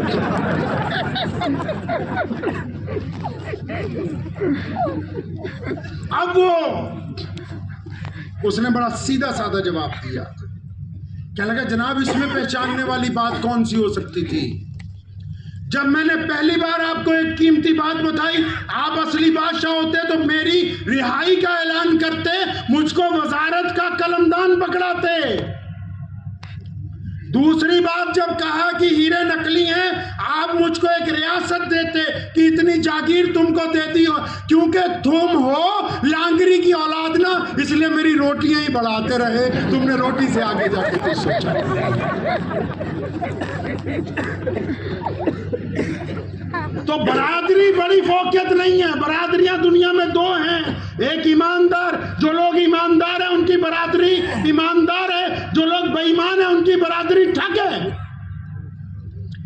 اب وہ اس نے بڑا سیدھا سادہ جواب دیا. کیا لگا جناب اس میں پہچاننے والی بات کون سی ہو سکتی تھی؟ جب میں نے پہلی بار آپ کو ایک قیمتی بات بتائی، آپ اصلی بادشاہ ہوتے تو میری رہائی کا اعلان کرتے، مجھ کو وزارت کا قلمدان پکڑاتے. دوسری بات جب کہا کہ ہیرے نکلی ہیں، آپ مجھ کو ایک ریاست دیتے کہ اتنی جاگیر تم کو دیتی ہو، کیونکہ تم ہو لانگری کی اولاد نا، اس لیے میری روٹیاں ہی بڑھاتے رہے. تم نے روٹی سے آگے جا کے کچھ سوچا. تو برادری بڑی فوقیت نہیں ہے. برادریاں دنیا میں دو ہیں، ایک ایماندار، جو لوگ ایماندار ہیں ان کی برادری ایماندار ہے، جو لوگ بے ایمان ہیں ان کی برادری ٹھگ ہے.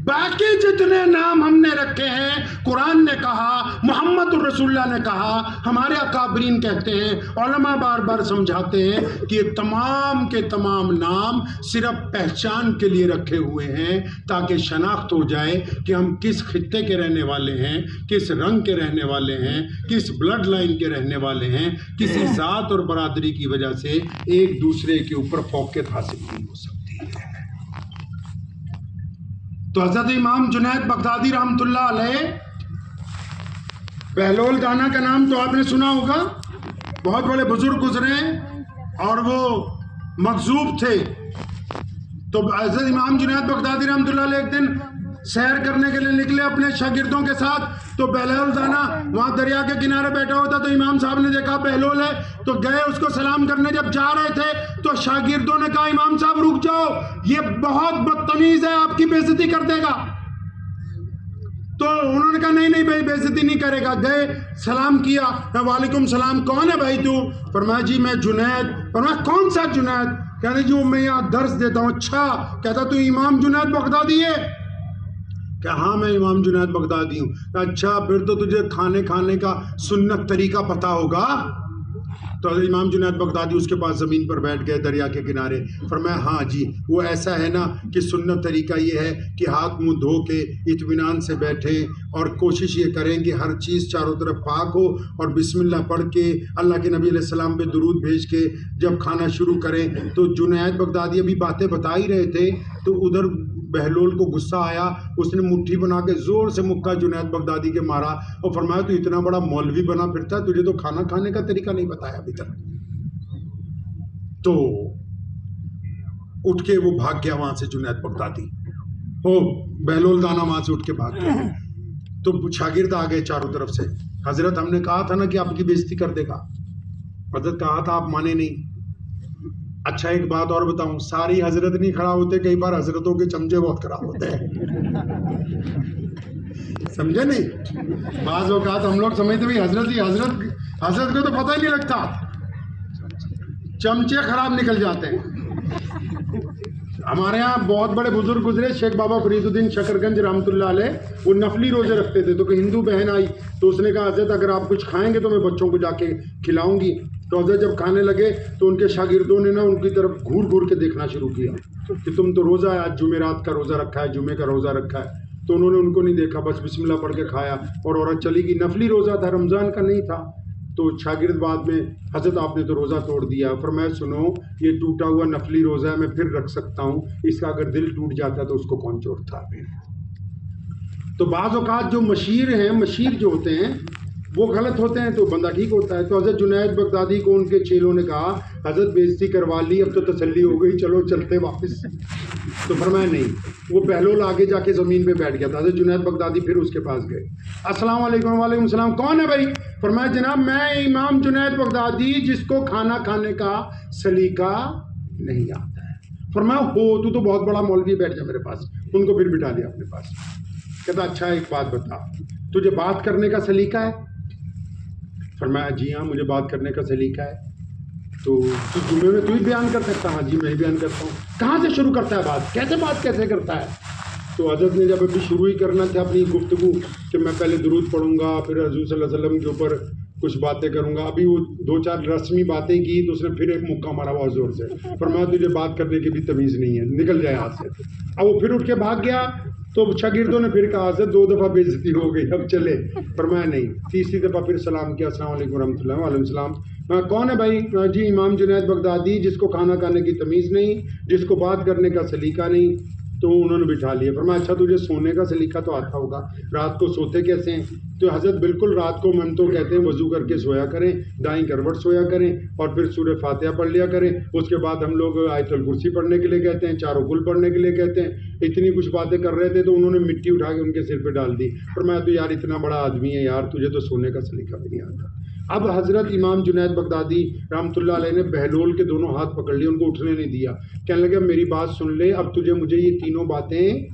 باقی جتنے نام ہم نے رکھے ہیں، قرآن نے کہا، محمد الرسول اللہ نے کہا، ہمارے اکابرین کہتے ہیں، علماء بار بار سمجھاتے ہیں کہ یہ تمام کے تمام نام صرف پہچان کے لیے رکھے ہوئے ہیں تاکہ شناخت ہو جائے کہ ہم کس خطے کے رہنے والے ہیں، کس رنگ کے رہنے والے ہیں، کس بلڈ لائن کے رہنے والے ہیں. کسی ذات اور برادری کی وجہ سے ایک دوسرے کے اوپر فوقیت حاصل نہیں ہو سکتی ہے. تو حضرت امام جنید بغدادی رحمۃ اللہ علیہ، بہلول دانا کا نام تو آپ نے سنا ہوگا، بہت بڑے بزرگ گزرے ہیں اور وہ مغضوب تھے. تو حضرت امام جنید بغدادی رحمۃ اللہ علیہ ایک دن سیر کرنے کے لیے نکلے اپنے شاگردوں کے ساتھ. تو بہلول دانا وہاں دریا کے کنارے بیٹھا ہوتا، تو امام صاحب نے دیکھا بہلول ہے تو گئے اس کو سلام کرنے. جب جا رہے تھے تو شاگردوں نے کہا امام صاحب رک جاؤ، یہ بہت بدتمیز ہے، آپ کی بے عزتی کر دے گا. تو انہوں نے کہا نہیں بھائی بے عزتی نہیں کرے گا. گئے سلام کیا، وعلیکم السلام، کون ہے بھائی تو؟ فرمایا جی میں جنید. فرمایا کون سا جنید؟ کہنے جو میں یہاں درس دیتا ہوں. اچھا. کہتا تو امام جنید بغدادی ہے؟ کہ ہاں میں امام جنید بغدادی ہوں. اچھا پھر تو تجھے کھانے کا سنت طریقہ پتا ہوگا. تو حضرت امام جنید بغدادی اس کے پاس زمین پر بیٹھ گئے دریا کے کنارے. فرمایا ہاں جی وہ ایسا ہے نا کہ سنت طریقہ یہ ہے کہ ہاتھ منہ دھو کے اطمینان سے بیٹھیں اور کوشش یہ کریں کہ ہر چیز چاروں طرف پاک ہو، اور بسم اللہ پڑھ کے اللہ کے نبی علیہ السلام پہ درود بھیج کے جب کھانا شروع کریں. تو جنید بغدادی ابھی باتیں بتا ہی رہے تھے تو ادھر بہلول کو غصہ آیا. اس نے مٹھی بنا کے زور سے مکہ جنید بغدادی کے مارا اور فرمایا تو اتنا بڑا مولوی بنا پھرتا ہے، تجھے تو کھانا کھانے کا طریقہ نہیں بتایا ابھی تک. تو اٹھ کے وہ بھاگ گیا وہاں سے جنید بغدادی. بہلول دانا وہاں سے اٹھ کے بھاگ گیا. تو شاگرد آ گئے چاروں طرف سے. حضرت ہم نے کہا تھا نا کہ آپ کی بے عزتی کر دے گا. حضرت کہا تھا آپ مانے نہیں. اچھا ایک بات اور بتاؤں، ساری حضرت نہیں کھڑا ہوتے، کئی بار حضرتوں کے چمچے بہت خراب ہوتے ہیں. سمجھے نہیں؟ بعض اوقات ہم لوگ سمجھتے بھی حضرت کو تو پتہ ہی نہیں لگتا، چمچے خراب نکل جاتے ہیں. ہمارے ہاں بہت بڑے بزرگ گزرے، شیخ بابا فرید الدین شکرگنج رحمۃ اللہ علیہ، وہ نفلی روزے رکھتے تھے. تو کہ ہندو بہن آئی تو اس نے کہا حضرت اگر آپ کچھ کھائیں گے تو میں بچوں کو جا کے کھلاؤں گی. تو حضرت جب کھانے لگے تو ان کے شاگردوں نے نا ان کی طرف گھور کے دیکھنا شروع کیا کہ تم تو روزہ ہے، آج جمعرات کا روزہ رکھا ہے، جمعے کا روزہ رکھا ہے. تو انہوں نے ان کو نہیں دیکھا، بس بسم اللہ پڑھ کے کھایا اور عورت چلی گئی. نفلی روزہ تھا، رمضان کا نہیں تھا. تو شاگرد بعد میں حضرت آپ نے تو روزہ توڑ دیا. فرمایا سنو یہ ٹوٹا ہوا نفلی روزہ ہے، میں پھر رکھ سکتا ہوں، اس کا اگر دل ٹوٹ جاتا تو اس کو کون چھوڑتا ہے. تو بعض اوقات جو مشیر جو ہوتے ہیں وہ غلط ہوتے ہیں تو بندہ ٹھیک ہوتا ہے. تو حضرت جنید بغدادی کو ان کے چیلوں نے کہا حضرت بے عزتی کروا لی، اب تو تسلی ہو گئی، چلو چلتے واپس. تو فرمایا نہیں. وہ بہلول آگے جا کے زمین پہ بیٹھ گیا تھا. حضرت جنید بغدادی پھر اس کے پاس گئے. السلام علیکم. وعلیکم السلام. کون ہے بھائی؟ فرمایا جناب میں امام جنید بغدادی جس کو کھانا کھانے کا سلیقہ نہیں آتا ہے. فرمایا ہو تو بہت بڑا مولوی، بیٹھ جا میرے پاس. ان کو پھر بٹھا لیا اپنے پاس. کہتا اچھا ایک بات بتا، تجھے بات کرنے کا سلیقہ ہے؟ فرمایا جی ہاں مجھے بات کرنے کا سلیقہ ہے. تو جمعے میں تو ہی بیان کر سکتا؟ ہاں جی میں ہی بیان کرتا ہوں. کہاں سے شروع کرتا ہے بات کیسے کرتا ہے؟ تو حضرت نے جب ابھی شروع ہی کرنا تھا اپنی گفتگو کہ میں پہلے درود پڑھوں گا، پھر حضور صلی اللہ علیہ وسلم کے اوپر کچھ باتیں کروں گا، ابھی وہ 2-4 رسمی باتیں کی تو اس نے پھر ایک مکہ مارا بہت زور سے. فرمایا تجھے بات کرنے کی بھی تمیز نہیں ہے، نکل جائے ہاتھ سے. اب وہ پھر اٹھ کے بھاگ گیا. تو شاگردوں نے پھر کہا حضرت 2 دفعہ بےعزتی ہو گئی، اب چلے. فرمایا نہیں. تیسری دفعہ پھر سلام کیا، السلام علیکم ورحمۃ اللہ. وعلیکم السلام. کون ہے بھائی؟ جی امام جنید بغدادی، جس کو کھانا کھانے کی تمیز نہیں، جس کو بات کرنے کا سلیقہ نہیں. تو انہوں نے بٹھا لیا. فرمایا اچھا تجھے سونے کا سلیقہ تو آتا ہوگا، رات کو سوتے کیسے ہیں؟ تو حضرت بالکل رات کو من تو کہتے ہیں وضو کر کے سویا کریں، دائیں کروٹ سویا کریں اور پھر سورہ فاتحہ پڑھ لیا کریں. اس کے بعد ہم لوگ آیت الکرسی پڑھنے کے لیے کہتے ہیں، چاروں کل پڑھنے کے لیے کہتے ہیں. اتنی کچھ باتیں کر رہے تھے تو انہوں نے مٹی اٹھا کے ان کے سر پہ ڈال دی. فرمایا تو یار اتنا بڑا آدمی ہے یار، تجھے تو سونے کا سلیقہ بھی نہیں آتا. اب حضرت امام جنید بغدادی رحمۃ اللہ علیہ نے بہلول کے دونوں ہاتھ پکڑ لیے، ان کو اٹھنے نہیں دیا. کہنے لگے میری بات سن لے، اب تجھے مجھے یہ تینوں باتیں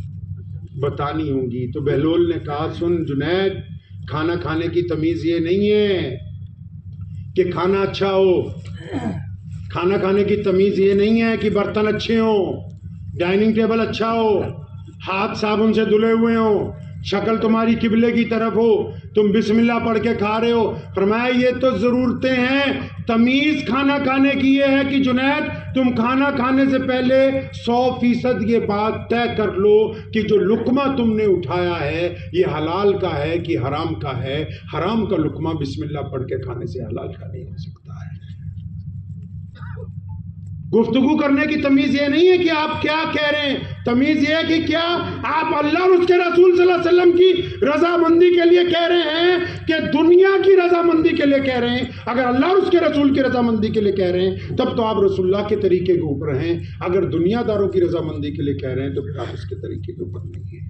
بتانی ہوں گی. تو بہلول نے کہا سن جنید، کھانا کھانے کی تمیز یہ نہیں ہے کہ کھانا اچھا ہو، کھانا کھانے کی تمیز یہ نہیں ہے کہ برتن اچھے ہوں، ڈائننگ ٹیبل اچھا ہو، ہاتھ صابن سے دھلے ہوئے ہوں، شکل تمہاری قبلے کی طرف ہو، تم بسم اللہ پڑھ کے کھا رہے ہو. فرمایا یہ تو ضرورتیں ہیں، تمیز کھانا کھانے کی یہ ہے کہ جنید تم کھانا کھانے سے پہلے 100% یہ بات طے کر لو کہ جو لقمہ تم نے اٹھایا ہے یہ حلال کا ہے کہ حرام کا ہے. حرام کا لقمہ بسم اللہ پڑھ کے کھانے سے حلال کا نہیں ہو سکتا ہے. گفتگو کرنے کی تمیز یہ نہیں ہے کہ آپ کیا کہہ رہے ہیں، تمیز یہ ہے کہ کیا آپ اللہ اور اس کے رسول صلی اللہ علیہ وسلم کی رضامندی کے لیے کہہ رہے ہیں کہ دنیا کی رضامندی کے لیے کہہ رہے ہیں. اگر اللہ اور اس کے رسول کی رضامندی کے لیے کہہ رہے ہیں تب تو آپ رسول اللہ کے طریقے کے اوپر ہیں. اگر دنیا داروں کی رضامندی کے لیے کہہ رہے ہیں تو پھر آپ اس کے طریقے کے اوپر نہیں ہیں.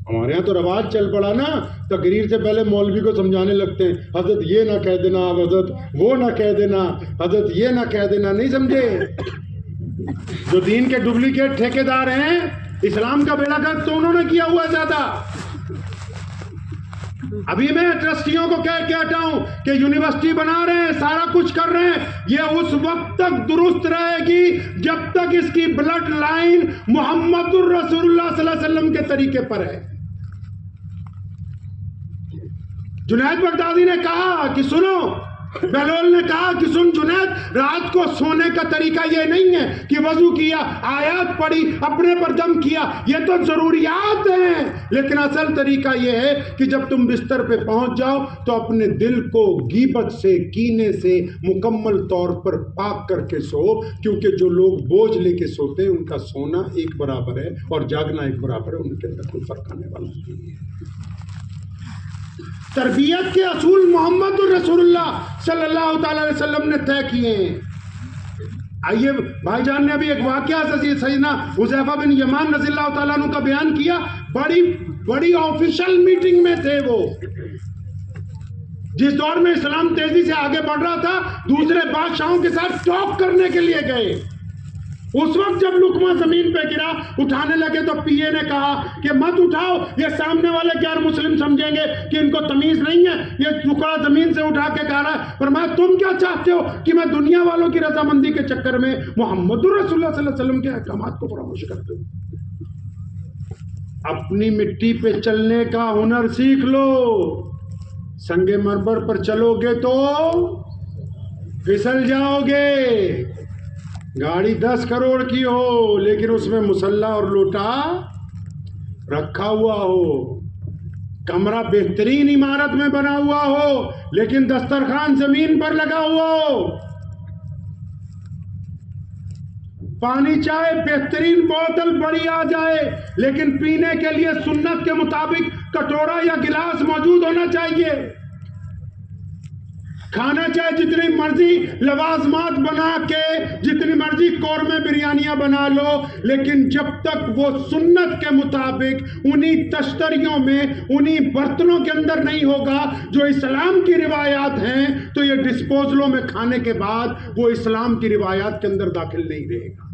ہمارے یہاں تو رواج چل پڑا نا، تقریر سے پہلے مولوی کو سمجھانے لگتے ہیں حضرت یہ نہ کہہ دینا، حضرت وہ نہ کہہ دینا، حضرت یہ نہ کہہ دینا. نہیں سمجھے؟ جو دین کے ڈپلیکیٹ ٹھیکیدار ہیں، اسلام کا بیڑا گرک تو انہوں نے کیا ہوا ہے زیادہ. ابھی میں ٹرسٹیوں کو کہہ کے ہٹاؤں کہ یونیورسٹی بنا رہے ہیں، سارا کچھ کر رہے ہیں، یہ اس وقت تک درست رہے گی جب تک اس کی بلڈ لائن محمد الرسول اللہ صلی اللہ علیہ وسلم کے طریقے پر ہے. جنید بغدادی نے کہا کہ سنو، بہلول نے کہا کہ سن جنید، رات کو سونے کا طریقہ یہ نہیں ہے کہ وضو کیا، آیات پڑھی، اپنے پر دم کیا، یہ تو ضروریات ہیں، لیکن اصل طریقہ یہ ہے کہ جب تم بستر پہ پہنچ جاؤ تو اپنے دل کو غیبت سے، کینے سے مکمل طور پر پاک کر کے سو، کیونکہ جو لوگ بوجھ لے کے سوتے ہیں ان کا سونا ایک برابر ہے اور جاگنا ایک برابر ہے، ان کے اندر کوئی فرق آنے والا نہیں ہے. تربیت کے اصول محمد الرسول اللہ صلی اللہ تعالی علیہ وسلم نے طے کیے ہیں. آئیے بھائی جان نے ابھی ایک واقعہ سیدنا حذیفہ بن یمان رضی اللہ تعالیٰ عنہ کا بیان کیا. بڑی آفیشل میٹنگ میں تھے وہ، جس دور میں اسلام تیزی سے آگے بڑھ رہا تھا، دوسرے بادشاہوں کے ساتھ ٹاک کرنے کے لیے گئے. اس وقت جب لقمہ زمین پہ گرا، اٹھانے لگے تو پی اے نے کہا کہ مت اٹھاؤ، یہ سامنے والے غیر مسلم سمجھیں گے کہ ان کو تمیز نہیں ہے، یہ ٹکڑا زمین سے اٹھا کے کہا رہا ہے. فرمایا تم کیا چاہتے ہو کہ میں دنیا والوں کی رضامندی کے چکر میں محمد الرسول اللہ صلی اللہ علیہ وسلم کے احکامات کو فراموش کرتے ہو؟ اپنی مٹی پہ چلنے کا ہنر سیکھ لو. سنگ مرمر پر چلو گے تو پھسل جاؤ گے. گاڑی 10 کروڑ کی ہو لیکن اس میں مسلح اور لوٹا رکھا ہوا ہو، کمرہ بہترین عمارت میں بنا ہوا ہو لیکن دسترخوان زمین پر لگا ہوا ہو، پانی چاہے بہترین بوتل بڑی آ جائے لیکن پینے کے لیے سنت کے مطابق کٹورا یا گلاس موجود ہونا چاہیے. کھانا چاہے جتنی مرضی لوازمات بنا کے، جتنی مرضی قورمے بریانیاں بنا لو، لیکن جب تک وہ سنت کے مطابق انہی تشتریوں میں، انہی برتنوں کے اندر نہیں ہوگا جو اسلام کی روایات ہیں، تو یہ ڈسپوزلوں میں کھانے کے بعد وہ اسلام کی روایات کے اندر داخل نہیں رہے گا.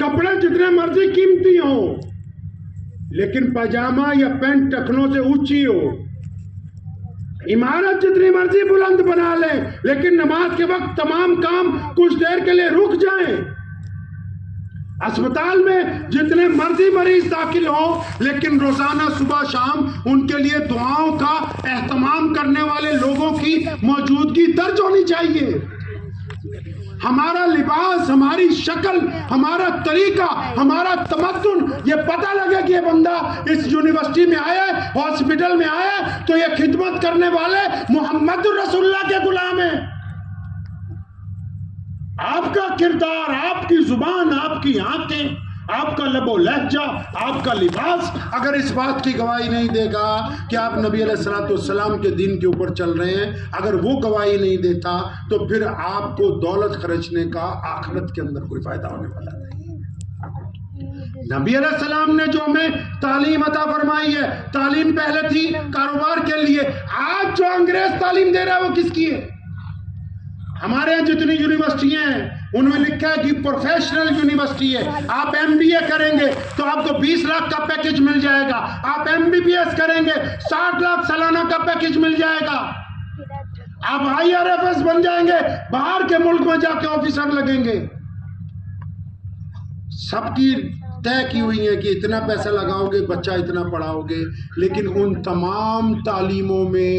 کپڑے جتنے مرضی قیمتی ہوں لیکن پاجامہ یا پینٹ ٹخنوں سے اونچی ہو، عمارت جتنی مرضی بلند بنا لیں لیکن نماز کے وقت تمام کام کچھ دیر کے لیے رک جائیں. اسپتال میں جتنے مرضی مریض داخل ہوں لیکن روزانہ صبح شام ان کے لیے دعاؤں کا اہتمام کرنے والے لوگوں کی موجودگی درج ہونی چاہیے. ہمارا لباس، ہماری شکل، ہمارا طریقہ، ہمارا تمدن، یہ پتہ لگے کہ یہ بندہ اس یونیورسٹی میں آیا ہے، ہاسپٹل میں آیا ہے، تو یہ خدمت کرنے والے محمد رسول اللہ کے غلام ہیں۔ آپ کا کردار، آپ کی زبان، آپ کی آنکھیں، آپ کا لب و لہجہ، آپ کا لباس اگر اس بات کی گواہی نہیں دے گا کہ آپ نبی علیہ السلام کے دین کے اوپر چل رہے ہیں، اگر وہ گواہی نہیں دیتا تو پھر آپ کو دولت خرچنے کا آخرت کے اندر کوئی فائدہ ہونے والا نہیں۔ نبی علیہ السلام نے جو ہمیں تعلیم عطا فرمائی ہے، تعلیم پہلے تھی کاروبار کے لیے، آج جو انگریز تعلیم دے رہا ہے وہ کس کی ہے؟ ہمارے یہاں جتنی یونیورسٹیاں ہیں ان میں لکھا ہے کہ پروفیشنل یونیورسٹی ہے، آپ ایم بی اے کریں گے تو آپ کو 20 لاکھ کا پیکج مل جائے گا، آپ ایم بی بی ایس کریں گے 60 لاکھ سالانہ کا پیکج مل جائے گا، آپ آئی آر ایف ایس بن جائیں گے، باہر کے ملک میں جا کے آفیسر لگیں گے۔ سب کی طے کی ہوئی ہے کہ اتنا پیسہ لگاؤ گے بچہ اتنا پڑھاؤ گے، لیکن ان تمام تعلیموں میں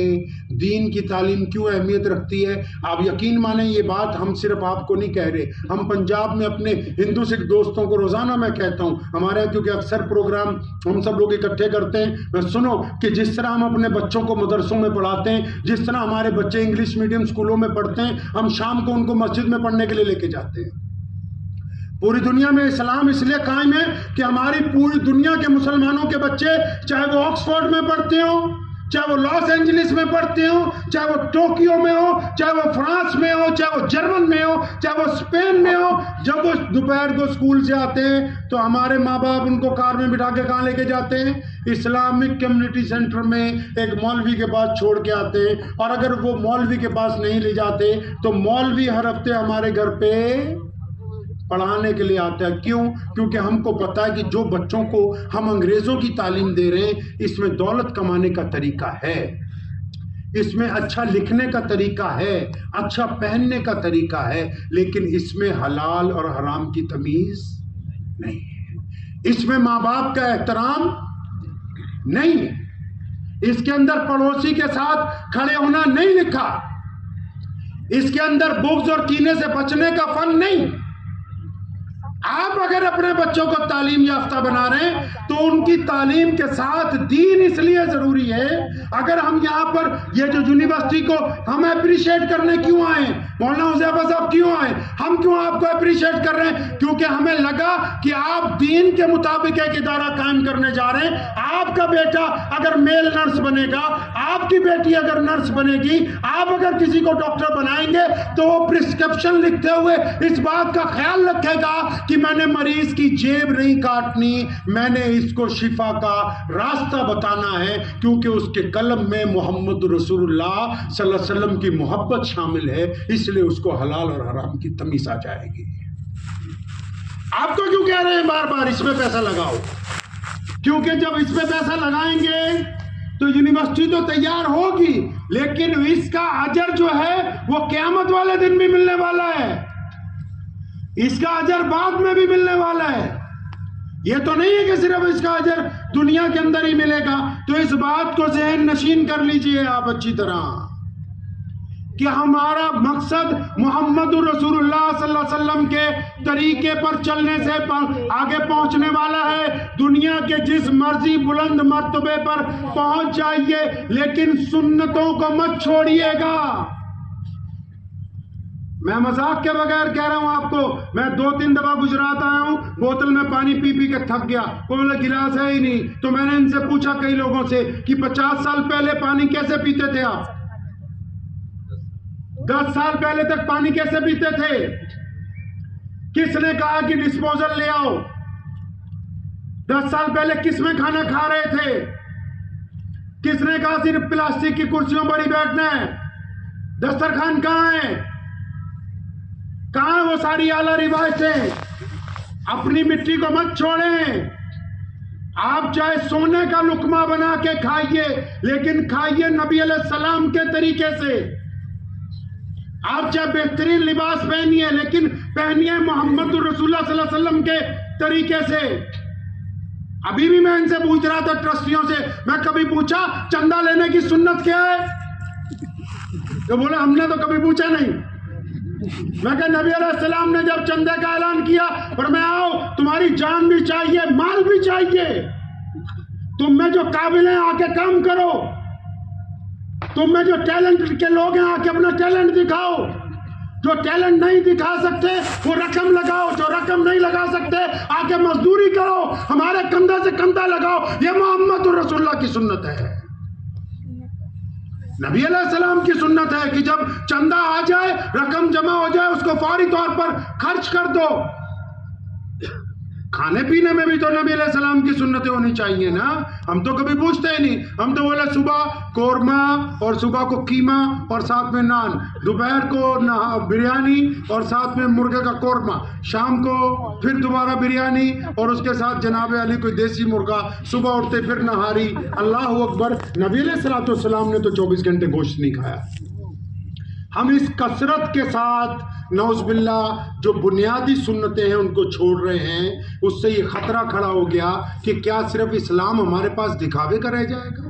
دین کی تعلیم کیوں اہمیت رکھتی ہے؟ آپ یقین مانیں یہ بات ہم صرف آپ کو نہیں کہہ رہے، ہم پنجاب میں اپنے ہندو سکھ دوستوں کو روزانہ میں کہتا ہوں، ہمارے یہاں کیونکہ اکثر پروگرام ہم سب لوگ اکٹھے کرتے ہیں، سنو کہ جس طرح ہم اپنے بچوں کو مدرسوں میں پڑھاتے ہیں، جس طرح ہمارے بچے انگلش میڈیم اسکولوں میں پڑھتے ہیں، ہم شام کو ان کو مسجد میں پڑھنے کے لیے لے کے جاتے ہیں۔ پوری دنیا میں اسلام اس لیے قائم ہے کہ ہماری پوری دنیا کے مسلمانوں کے بچے چاہے وہ آکسفورڈ میں پڑھتے ہوں، چاہے وہ لاس اینجلس میں پڑھتے ہوں، چاہے وہ ٹوکیو میں ہو، چاہے وہ فرانس میں ہو، چاہے وہ جرمن میں ہو، چاہے وہ اسپین میں ہو، جب وہ دوپہر کو اسکول سے آتے ہیں تو ہمارے ماں باپ ان کو کار میں بٹھا کے کہاں لے کے جاتے ہیں؟ اسلامک کمیونٹی سینٹر میں ایک مولوی کے پاس چھوڑ کے آتے ہیں، اور اگر وہ مولوی کے پاس نہیں لے جاتے تو مولوی ہر ہفتے ہمارے گھر پہ پڑھانے کے لیے آتا ہے۔ کیوں؟ کیونکہ ہم کو پتا ہے کہ جو بچوں کو ہم انگریزوں کی تعلیم دے رہے ہیں اس میں دولت کمانے کا طریقہ ہے، اس میں اچھا لکھنے کا طریقہ ہے، اچھا پہننے کا طریقہ ہے، لیکن اس میں حلال اور حرام کی تمیز نہیں ہے، اس میں ماں باپ کا احترام نہیں ہے، اس کے اندر پڑوسی کے ساتھ کھڑے ہونا نہیں لکھا، اس کے اندر بغض اور کینے سے بچنے کا فن نہیں۔ آپ اگر اپنے بچوں کو تعلیم یافتہ بنا رہے ہیں تو ان کی تعلیم کے ساتھ دین اس لیے ضروری ہے۔ اگر ہم یہاں پر یہ جو یونیورسٹی کو ہم اپریشیٹ کرنے کیوں آئے ہیں، مولانا حذیفہ صاحب کیوں آئے، ہم کیوں آپ کو اپریشیٹ کر رہے ہیں؟ کیونکہ ہمیں لگا کہ آپ دین کے مطابق ایک ادارہ قائم کرنے جا رہے ہیں۔ آپ کا بیٹا اگر میل نرس بنے گا، آپ کی بیٹی اگر نرس بنے گی، آپ اگر کسی کو ڈاکٹر بنائیں گے تو وہ پرسکرپشن لکھتے ہوئے اس بات کا خیال رکھے گا کہ میں نے مریض کی جیب نہیں کاٹنی، میں نے اس کو شفا کا راستہ بتانا ہے، کیونکہ اس کے قلب میں محمد رسول اللہ صلی اللہ علیہ وسلم کی محبت شامل ہے، اس لیے اس کو حلال اور حرام کی تمیز آ جائے گی۔ آپ کو کیوں کہہ رہے ہیں بار بار اس میں پیسہ لگاؤ؟ کیونکہ جب اس میں پیسہ لگائیں گے تو یونیورسٹی تو تیار ہوگی، لیکن اس کا اجر جو ہے وہ قیامت والے دن بھی ملنے والا ہے، اس کا اجر بعد میں بھی ملنے والا ہے۔ یہ تو نہیں ہے کہ صرف اس کا اجر دنیا کے اندر ہی ملے گا۔ تو اس بات کو ذہن نشین کر لیجئے آپ اچھی طرح کہ ہمارا مقصد محمد رسول اللہ صلی اللہ علیہ وسلم کے طریقے پر چلنے سے آگے پہنچنے والا ہے۔ دنیا کے جس مرضی بلند مرتبے پر پہنچ جائیے، لیکن سنتوں کو مت چھوڑیے گا۔ میں مذاق کے بغیر کہہ رہا ہوں آپ کو، میں 2-3 دفعہ گجرات آیا ہوں، بوتل میں پانی پی پی کے تھک گیا، کوئی گلاس ہے ہی نہیں، تو میں نے ان سے پوچھا کئی لوگوں سے کہ 50 سال پہلے پانی کیسے پیتے تھے آپ؟ 10 سال پہلے تک پانی کیسے پیتے تھے؟ کس نے کہا کہ ڈسپوزل لے آؤ؟ 10 سال پہلے کس میں کھانا کھا رہے تھے؟ کس نے کہا صرف پلاسٹک کی کرسیوں پر ہی بیٹھنا ہے؟ دسترخوان کہاں ہے؟ کہاں وہ ساری اعلیٰ روایتیں؟ اپنی مٹی کو مت چھوڑیں۔ آپ چاہے سونے کا لقمہ بنا کے کھائیے، لیکن کھائیے نبی علیہ السلام کے طریقے سے۔ آپ چاہے بہترین لباس پہنیے، لیکن پہنیے محمد رسول اللہ صلی اللہ علیہ وسلم کے طریقے سے۔ ابھی بھی میں ان سے پوچھ رہا تھا ٹرسٹیوں سے، میں کبھی پوچھا چندہ لینے کی سنت کیا ہے؟ تو بولے ہم نے تو کبھی پوچھا نہیں۔ میں کہ نبی علیہ السلام نے جب چندے کا اعلان کیا اور میں آؤ تمہاری جان بھی چاہیے مال بھی چاہیے, تم میں جو قابل ہیں آ کے کام کرو, تم میں جو ٹیلنٹ کے لوگ ہیں آ کے اپنا ٹیلنٹ دکھاؤ, جو ٹیلنٹ نہیں دکھا سکتے وہ رقم لگاؤ, جو رقم نہیں لگا سکتے آ کے مزدوری کرو, ہمارے کندھے سے کندھا لگاؤ. یہ محمد رسول اللہ کی سنت ہے, نبی علیہ السلام کی سنت ہے کہ جب چندہ آ جائے رقم جمع ہو جائے اس کو فوری طور پر خرچ کر دو. کھانے پینے میں بھی تو نبی علیہ السلام کی سنتیں ہونی چاہیے نا. ہم تو کبھی پوچھتے ہی نہیں, ہم تو بولے صبح قورمہ اور صبح کو قیمہ اور ساتھ میں نان, دوپہر کو بریانی اور ساتھ میں مرغے کا قورمہ, شام کو پھر دوبارہ بریانی اور اس کے ساتھ جناب علی کوئی دیسی مرغا, صبح اٹھتے پھر نہاری. اللہ اکبر. نبی علیہ السلام نے تو 24 گھنٹے گوشت نہیں کھایا. ہم اس کثرت کے ساتھ نعوذ باللہ جو بنیادی سنتیں ہیں ان کو چھوڑ رہے ہیں. اس سے یہ خطرہ کھڑا ہو گیا کہ کیا صرف اسلام ہمارے پاس دکھاوے کا رہ جائے گا.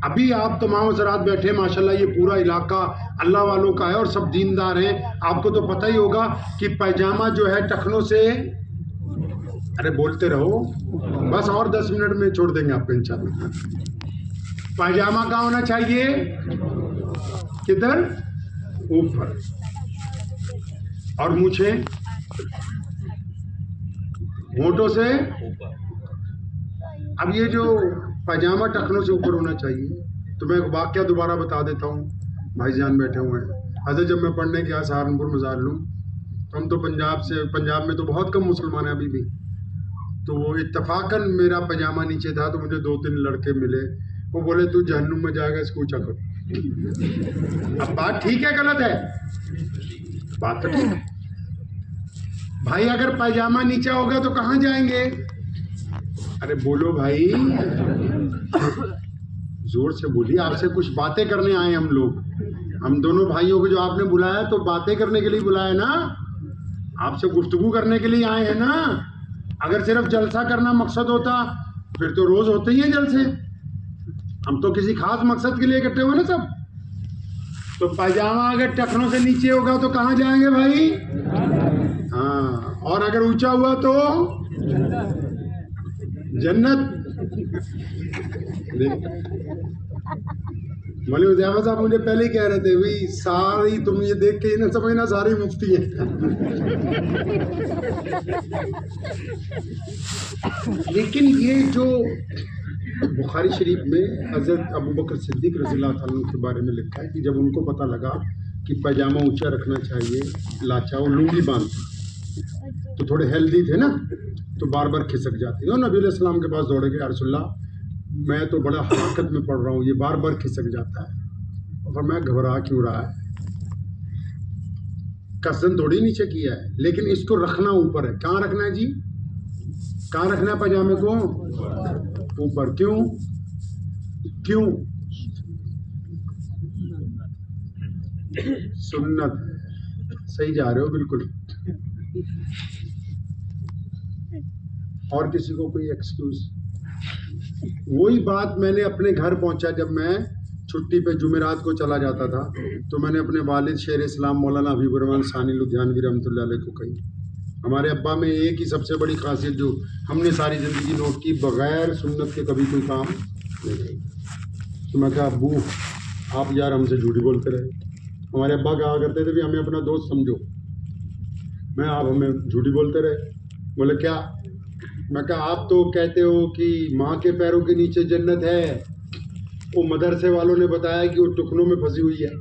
ابھی آپ تمام حضرات بیٹھے ماشاءاللہ, یہ پورا علاقہ اللہ والوں کا ہے اور سب دیندار ہیں. آپ کو تو پتہ ہی ہوگا کہ پائجامہ جو ہے ٹخنوں سے, ارے بولتے رہو بس, اور 10 منٹ میں چھوڑ دیں گے آپ کو انشاءاللہ. پائجامہ کہاں ہونا چاہیے, کدھر, اوپر, اور مونچھیں ہونٹوں سے. اب یہ جو پاجامہ ٹخنوں سے اوپر ہونا چاہیے, تو میں ایک واقعہ دوبارہ بتا دیتا ہوں. بھائی جان بیٹھے ہوئے ہیں. حضرت جب میں پڑھنے گیا سہارنپور مزار, تو ہم تو پنجاب میں تو بہت کم مسلمان ہیں ابھی بھی, تو وہ اتفاقاً میرا پاجامہ نیچے تھا تو مجھے 2-3 لڑکے ملے. وہ بولے تو جہنم میں جائے گا, اس کو اونچا کرو. اب بات ٹھیک ہے غلط ہے, بات تو ٹھیک ہے بھائی. اگر پائجامہ نیچا ہوگا تو کہاں جائیں گے, ارے بولو بھائی, زور سے بولیے. آپ سے کچھ باتیں کرنے آئے ہم لوگ, ہم دونوں بھائیوں کو جو آپ نے بلایا تو باتیں کرنے کے لیے بلایا نا, آپ سے گفتگو کرنے کے لیے آئے ہیں نا. اگر صرف جلسہ کرنا مقصد ہوتا پھر تو روز ہوتے ہی ہیں جلسے. ہم تو کسی خاص مقصد کے لیے اکٹھے ہوئے نا سب. تو پائجامہ اگر ٹخنوں سے نیچے ہوگا تو کہاں جائیں گے بھائی, ہاں, اور اگر اونچا ہوا تو جنت. مولوی حذیفہ صاحب مجھے پہلے ہی کہہ رہے تھے, وہی ساری تم یہ دیکھ کے نہ سمجھنا ساری مفتی ہیں. لیکن یہ جو بخاری شریف میں حضرت ابو بکر صدیق رضی اللہ تعالیٰ عنہ کے بارے میں لکھا ہے کہ جب ان کو پتہ لگا کہ پاجامہ اونچا رکھنا چاہیے, لاچا, وہ لنگی باندھتے تو تھوڑے ہیلدی تھے نا, تو بار بار کھسک جاتے. اور نبی علیہ السلام کے پاس دوڑے گئے, یا رسول اللہ میں تو بڑا حرکت میں پڑ رہا ہوں, یہ بار بار کھسک جاتا ہے. اور فرمایا گھبرا کیوں رہا ہے, قصدن تھوڑی نیچے کیا ہے, لیکن اس کو رکھنا اوپر ہے. کہاں رکھنا ہے جی, کہاں رکھنا ہے پاجامے کو, اوپر. کیوں, سنت. صحیح جا رہے ہو بالکل. اور کسی کو کوئی ایکسکیوز. وہی بات میں نے اپنے گھر پہنچا, جب میں چھٹی پہ جمعرات کو چلا جاتا تھا تو میں نے اپنے والد شیر اسلام مولانا حبیب الرحمن ثانی لدھیانوی رحمۃ اللہ علیہ کو کہی. ہمارے ابا میں ایک ہی سب سے بڑی خاصیت جو ہم نے ساری زندگی نوٹ کی, بغیر سنت کے کبھی کوئی کام نہیں. تو میں کہا ابو آپ یار ہم سے جھوٹی بولتے رہے. ہمارے ابا کہا کرتے تھے بھی ہمیں اپنا دوست سمجھو. میں آپ ہمیں جھوٹی بولتے رہے. بولے کیا, میں کہا آپ تو کہتے ہو کہ ماں کے پیروں کے نیچے جنت ہے, وہ مدرسے والوں نے بتایا کہ وہ ٹکڑوں میں پھنسی ہوئی ہے.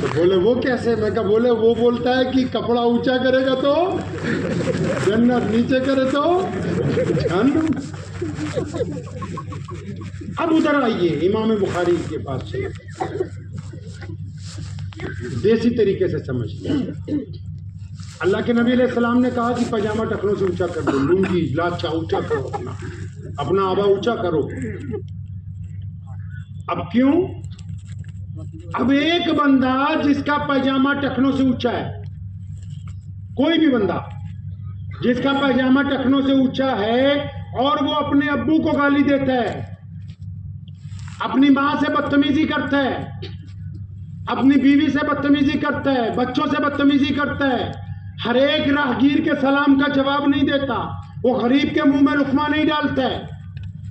تو بولے وہ کیسے, میں کہا بولے وہ بولتا ہے کہ کپڑا اونچا کرے گا تو جنت, نیچے کرے تو جہنم. اب ادھر آئیے امام بخاری کے پاس چلے, دیسی طریقے سے سمجھیں. اللہ کے نبی علیہ السلام نے کہا کہ پاجامہ ٹخنوں سے اونچا کر دو, لنگی لاچا اونچا کرو, اپنا آبا اونچا کرو. اب کیوں, اب ایک بندہ جس کا پاجامہ ٹخنوں سے اونچا ہے, کوئی بھی بندہ جس کا پاجامہ ٹخنوں سے اونچا ہے اور وہ اپنے ابو کو گالی دیتا ہے, اپنی ماں سے بدتمیزی کرتا ہے، اپنی بیوی سے بدتمیزی کرتا ہے، بچوں سے بدتمیزی کرتا ہے، ہر ایک راہگیر کے سلام کا جواب نہیں دیتا، وہ غریب کے منہ میں لقمہ نہیں ڈالتا ہے،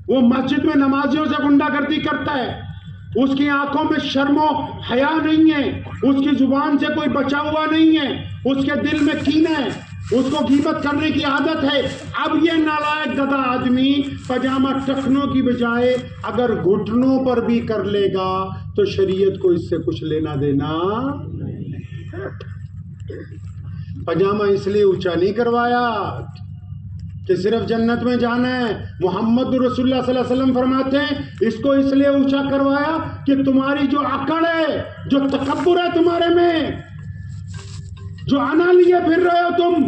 وہ مسجد میں نمازیوں سے غنڈہ گردی کرتا ہے، اس کی آنکھوں میں شرم و حیا نہیں ہے، اس کی زبان سے کوئی بچا ہوا نہیں ہے، اس کے دل میں کینہ ہے، اس کو غیبت کرنے کی عادت ہے۔ اب یہ نالائق گدھا آدمی پاجامہ ٹخنوں کی بجائے اگر گھٹنوں پر بھی کر لے گا تو شریعت کو اس سے کچھ لینا دینا۔ پاجامہ اس لیے اونچا نہیں کروایا کہ صرف جنت میں جانا ہے، محمد رسول اللہ صلی اللہ علیہ وسلم فرماتے ہیں اس کو اس لیے اونچا کروایا کہ تمہاری جو عقل ہے، جو تکبر ہے تمہارے میں، جو انا لیے پھر رہے ہو تم،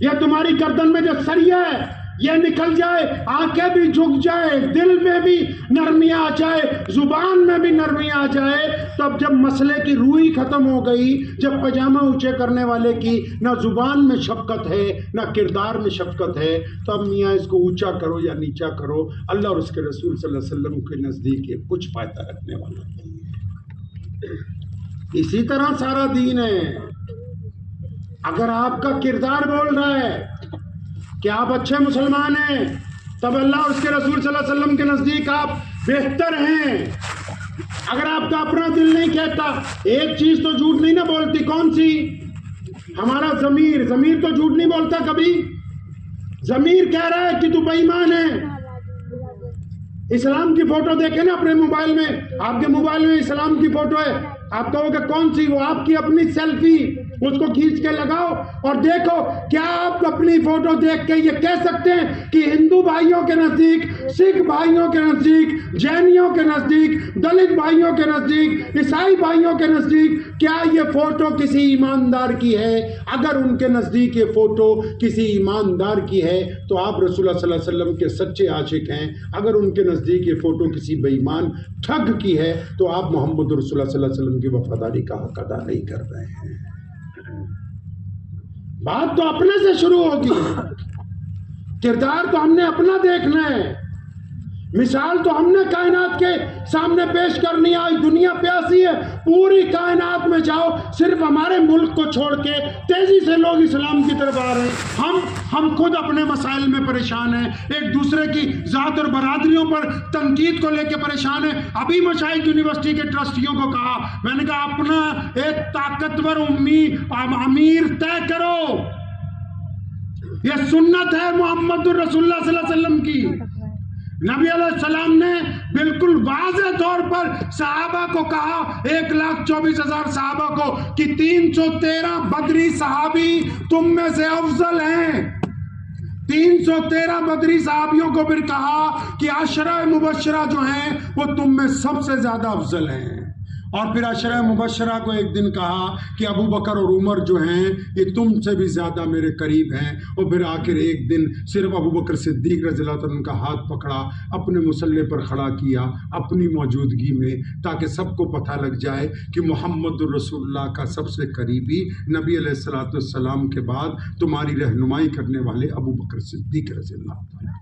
یہ تمہاری گردن میں جو سریا ہے یہ نکل جائے، آنکھیں بھی جھک جائے، دل میں بھی نرمی آ جائے، زبان میں بھی نرمی آ جائے، تب جب مسئلے کی روئی ختم ہو گئی، جب پاجامہ اونچے کرنے والے کی نہ زبان میں شفقت ہے نہ کردار میں شفقت ہے، تو اب میاں اس کو اونچا کرو یا نیچا کرو، اللہ اور اس کے رسول صلی اللہ علیہ وسلم کے نزدیک یہ کچھ فائدہ رکھنے والا نہیں ہے۔ اسی طرح سارا دین ہے۔ اگر آپ کا کردار بول رہا ہے کہ آپ اچھے مسلمان ہیں، تب اللہ اور اس کے رسول صلی اللہ علیہ وسلم کے نزدیک آپ بہتر ہیں۔ اگر آپ کا اپنا دل نہیں کہتا، ایک چیز تو جھوٹ نہیں نہ بولتی، کون سی؟ ہمارا ضمیر تو جھوٹ نہیں بولتا کبھی۔ ضمیر کہہ رہا ہے کہ تو بے ایمان ہے۔ اسلام کی فوٹو دیکھیں نا اپنے موبائل میں، آپ کے موبائل میں اسلام کی فوٹو ہے، آپ کہو گے کون سی؟ وہ آپ کی اپنی سیلفی، اس کو کھینچ کے لگاؤ اور دیکھو، کیا آپ اپنی فوٹو دیکھ کے یہ کہہ سکتے ہیں کہ ہندو بھائیوں کے نزدیک، سکھ بھائیوں کے نزدیک، جینیوں کے نزدیک، دلت بھائیوں کے نزدیک، عیسائی بھائیوں کے نزدیک کیا یہ فوٹو کسی ایماندار کی ہے؟ اگر ان کے نزدیک یہ فوٹو کسی ایماندار کی ہے تو آپ رسول اللہ صلی اللہ علیہ وسلم کے سچے عاشق ہیں۔ اگر ان کے نزدیک یہ فوٹو کسی بے ایمان ٹھگ کی ہے تو آپ محمد رسول اللہ صلی اللہ علیہ وسلم کی وفاداری کا حق ادا نہیں کر رہے ہیں۔ بات تو اپنے سے شروع ہوگی، کردار تو ہم نے اپنا دیکھنا ہے، مثال تو ہم نے کائنات کے سامنے پیش کرنی ہے۔ دنیا پیاسی ہے، پوری کائنات میں جاؤ، صرف ہمارے ملک کو چھوڑ کے تیزی سے لوگ اسلام کی طرف آ رہے ہیں۔ ہم خود اپنے مسائل میں پریشان ہیں، ایک دوسرے کی ذات اور برادریوں پر تنقید کو لے کے پریشان ہیں۔ ابھی مشائخ یونیورسٹی کے ٹرسٹیوں کو کہا، میں نے کہا اپنا ایک طاقتور امیر طے کرو، یہ سنت ہے محمد رسول اللہ صلی اللہ علیہ وسلم کی۔ نبی علیہ السلام نے بالکل واضح طور پر صحابہ کو کہا، 1,24,000 صحابہ کو، کہ 313 بدری صحابی تم میں سے افضل ہیں۔ 313 بدری صحابیوں کو پھر کہا کہ عشرہ مبشرہ جو ہیں وہ تم میں سب سے زیادہ افضل ہیں۔ اور پھر عشرہ مبشرہ کو ایک دن کہا کہ ابو بکر اور عمر جو ہیں یہ تم سے بھی زیادہ میرے قریب ہیں۔ اور پھر آخر ایک دن صرف ابو بکر صدیق رضی اللہ عنہ کا ہاتھ پکڑا، اپنے مصلے پر کھڑا کیا اپنی موجودگی میں، تاکہ سب کو پتہ لگ جائے کہ محمد رسول اللہ کا سب سے قریبی نبی علیہ الصلوۃ والسلام کے بعد تمہاری رہنمائی کرنے والے ابو بکر صدیق رضی اللہ عنہ۔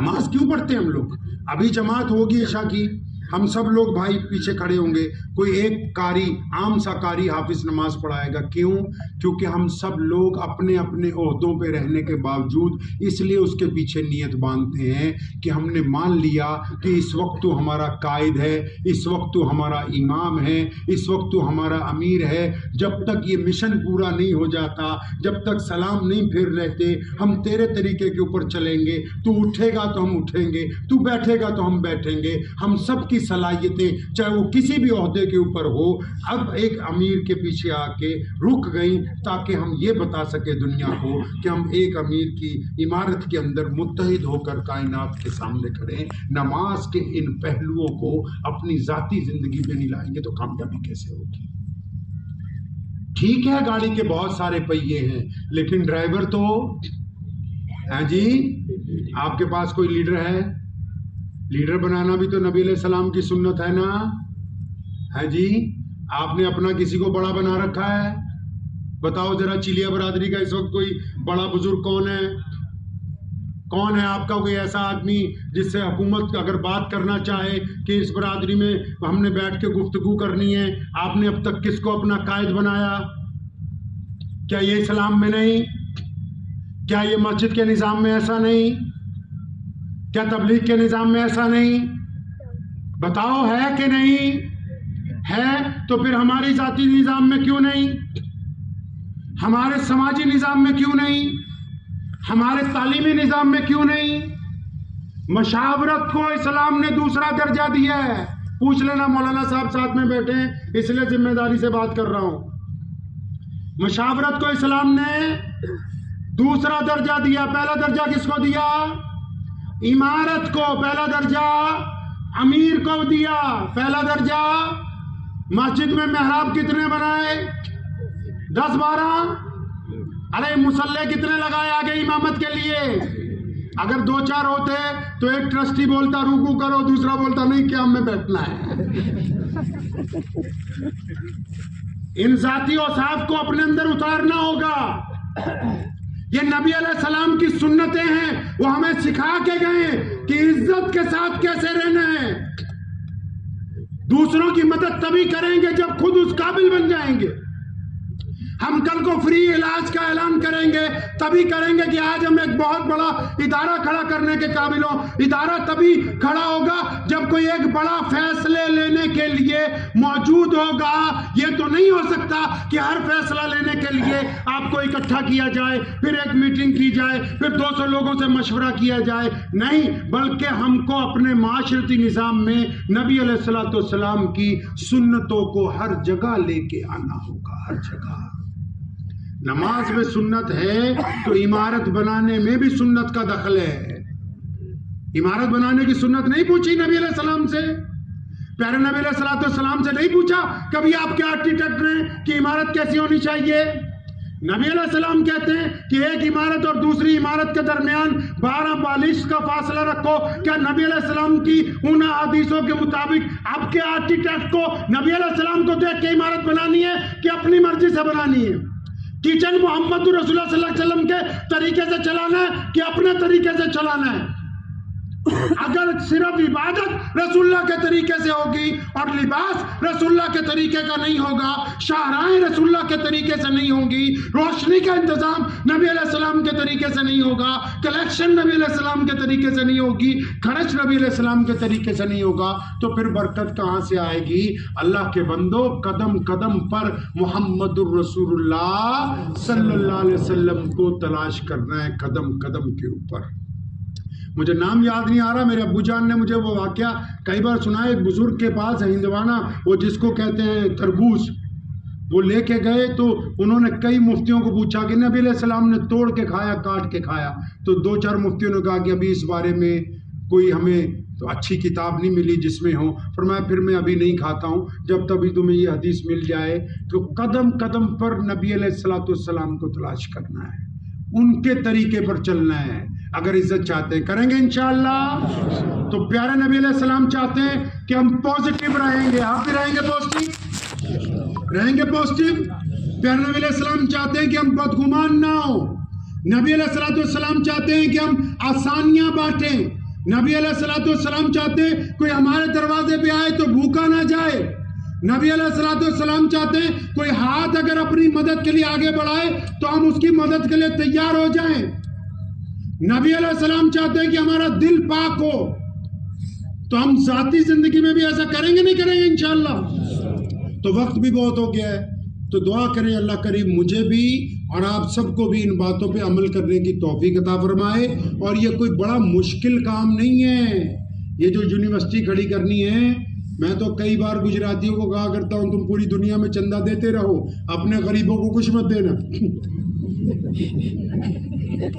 نماز کیوں پڑھتے ہیں ہم لوگ؟ ابھی جماعت ہوگی عشاء کی، ہم سب لوگ بھائی پیچھے کھڑے ہوں گے، کوئی ایک قاری، عام سا قاری حافظ نماز پڑھائے گا۔ کیوں؟ کیونکہ ہم سب لوگ اپنے اپنے عہدوں پہ رہنے کے باوجود اس لیے اس کے پیچھے نیت باندھتے ہیں کہ ہم نے مان لیا کہ اس وقت تو ہمارا قائد ہے، اس وقت تو ہمارا امام ہے، اس وقت تو ہمارا امیر ہے۔ جب تک یہ مشن پورا نہیں ہو جاتا، جب تک سلام نہیں پھیر رہتے، ہم تیرے طریقے کے اوپر چلیں گے۔ تو اٹھے گا تو ہم اٹھیں گے، تو بیٹھے گا تو ہم بیٹھیں گے۔ ہم سب کی صلاحیتیں چاہے وہ کسی بھی عہدے کے اوپر ہو، اب ایک امیر کے پیچھے آ کے رک گئیں تاکہ ہم یہ بتا سکے دنیا کو کہ ہم ایک امیر کی عمارت کے اندر متحد ہو کر کائنات کے سامنے کھڑے ہیں۔ نماز کے ان پہلوؤں کو اپنی ذاتی زندگی میں نہیں لائیں گے تو کامیابی کیسے ہوگی؟ ٹھیک ہے گاڑی کے بہت سارے پہیے ہیں لیکن ڈرائیور تو ہے۔ جی آپ کے پاس کوئی لیڈر ہے؟ لیڈر بنانا بھی تو نبی علیہ السلام کی سنت ہے نا؟ ہے جی؟ آپ نے اپنا کسی کو بڑا بنا رکھا ہے؟ بتاؤ ذرا چیلیا برادری کا اس وقت کوئی بڑا بزرگ کون ہے؟ کون ہے آپ کا کوئی ایسا آدمی جس سے حکومت اگر بات کرنا چاہے کہ اس برادری میں ہم نے بیٹھ کے گفتگو کرنی ہے، آپ نے اب تک کس کو اپنا قائد بنایا؟ کیا یہ اسلام میں نہیں؟ کیا یہ مسجد کے نظام میں ایسا نہیں؟ کیا تبلیغ کے نظام میں ایسا نہیں؟ بتاؤ ہے کہ نہیں؟ ہے تو پھر ہماری ذاتی نظام میں کیوں نہیں؟ ہمارے سماجی نظام میں کیوں نہیں؟ ہمارے تعلیمی نظام میں کیوں نہیں؟ مشاورت کو اسلام نے دوسرا درجہ دیا ہے. پوچھ لینا، مولانا صاحب ساتھ میں بیٹھے ہیں اس لیے ذمہ داری سے بات کر رہا ہوں. مشاورت کو اسلام نے دوسرا درجہ دیا. پہلا درجہ کس کو دیا؟ امارت کو. پہلا درجہ امیر کو دیا. پہلا درجہ مسجد میں محراب کتنے بنائے؟ 10-12. ارے مسلح کتنے لگائے آگے امامت کے لیے؟ اگر 2-4 ہوتے تو ایک ٹرسٹی بولتا رکوع کرو، دوسرا بولتا نہیں قیام میں بیٹھنا ہے. ان ذاتی اوصاف کو اپنے اندر اتارنا ہوگا. یہ نبی علیہ السلام کی سنتیں ہیں، وہ ہمیں سکھا کے گئے کہ عزت کے ساتھ کیسے رہنا ہے. دوسروں کی مدد تبھی کریں گے جب خود اس قابل بن جائیں گے. ہم کل کو فری علاج کا اعلان کریں گے تبھی کریں گے کہ آج ہم ایک بہت بڑا ادارہ کھڑا کرنے کے قابل ہوں. ادارہ تبھی کھڑا ہوگا جب کوئی ایک بڑا فیصلے لینے کے لیے موجود ہوگا. یہ تو نہیں ہو سکتا کہ ہر فیصلہ لینے کے لیے آپ کو اکٹھا کیا جائے، پھر ایک میٹنگ کی جائے، پھر 200 لوگوں سے مشورہ کیا جائے. نہیں، بلکہ ہم کو اپنے معاشرتی نظام میں نبی علیہ السلام کی سنتوں کو ہر جگہ لے کے آنا ہوگا. ہر جگہ نماز میں سنت ہے تو عمارت بنانے میں بھی سنت کا دخل ہے. عمارت بنانے کی سنت نہیں پوچھی نبی علیہ السلام سے؟ پیارے نبی علیہ السلام سے نہیں پوچھا کبھی آپ کے آرکیٹیکٹ نے کہ عمارت کیسی ہونی چاہیے؟ نبی علیہ السلام کہتے ہیں کہ ایک عمارت اور دوسری عمارت کے درمیان 12 بالش کا فاصلہ رکھو. کیا نبی علیہ السلام کی ان حدیثوں کے مطابق اب کے آرکیٹیکٹ کو نبی علیہ السلام کو دیکھ کے عمارت بنانی ہے کہ اپنی مرضی سے بنانی ہے؟ کچن محمد رسول اللہ صلی اللہ علیہ وسلم کے طریقے سے چلانا ہے کہ اپنے طریقے سے چلانا ہے؟ اگر صرف عبادت رسول اللہ کے طریقے سے ہوگی اور لباس رسول اللہ کے طریقے کا نہیں ہوگا، شاہراہیں رسول اللہ کے طریقے سے نہیں ہوں گی، روشنی کا انتظام نبی علیہ السلام کے طریقے سے نہیں ہوگا، کلیکشن نبی علیہ السلام کے طریقے سے نہیں ہوگی، خرچ نبی علیہ السلام کے طریقے سے نہیں ہوگا، تو پھر برکت کہاں سے آئے گی؟ اللہ کے بندو، قدم قدم پر محمد الرسول اللہ صلی اللہ علیہ وسلم کو تلاش کرنا ہے، قدم قدم کے اوپر. مجھے نام یاد نہیں آ رہا، میرے ابو جان نے مجھے وہ واقعہ کئی بار سنا ہے. ایک بزرگ کے پاس ہندوانہ، وہ جس کو کہتے ہیں تربوز، وہ لے کے گئے تو انہوں نے کئی مفتیوں کو پوچھا کہ نبی علیہ السلام نے توڑ کے کھایا کاٹ کے کھایا؟ تو 2-4 مفتیوں نے کہا کہ ابھی اس بارے میں کوئی ہمیں تو اچھی کتاب نہیں ملی جس میں ہو. فرمایا پھر میں ابھی نہیں کھاتا ہوں جب تبھی تمہیں یہ حدیث مل جائے. تو قدم قدم پر نبی علیہ السلام کو تلاش کرنا ہے، ان کے طریقے پر چلنا ہے. اگر عزت چاہتے ہیں کریں گے انشاءاللہ. تو پیارے نبی علیہ السلام چاہتے ہیں کہ ہم پوزیٹیو رہیں گے. آپ بھی رہیں گے پوزیٹیو؟ رہیں گے پوزیٹیو. پیارے نبی علیہ السلام چاہتے ہیں کہ ہم بدگمان نہ ہو. نبی علیہ السلام چاہتے ہیں کہ ہم آسانیاں بانٹیں. نبی علیہ السلام چاہتے ہیں کوئی ہمارے دروازے پہ آئے تو بھوکا نہ جائے. نبی علیہ السلام چاہتے ہیں کوئی ہاتھ اگر اپنی مدد کے لیے آگے بڑھائے تو ہم اس کی مدد کے لیے تیار ہو جائیں. نبی علیہ السلام چاہتے ہیں کہ ہمارا دل پاک ہو. تو ہم ذاتی زندگی میں بھی ایسا کریں گے نہیں کریں گے انشاءاللہ؟ تو وقت بھی بہت ہو گیا ہے، تو دعا کریں اللہ کریم مجھے بھی اور آپ سب کو بھی ان باتوں پہ عمل کرنے کی توفیق عطا فرمائے. اور یہ کوئی بڑا مشکل کام نہیں ہے. یہ جو یونیورسٹی کھڑی کرنی ہے، میں تو کئی بار گجراتیوں کو کہا کرتا ہوں تم پوری دنیا میں چندہ دیتے رہو، اپنے غریبوں کو کچھ مت دینا.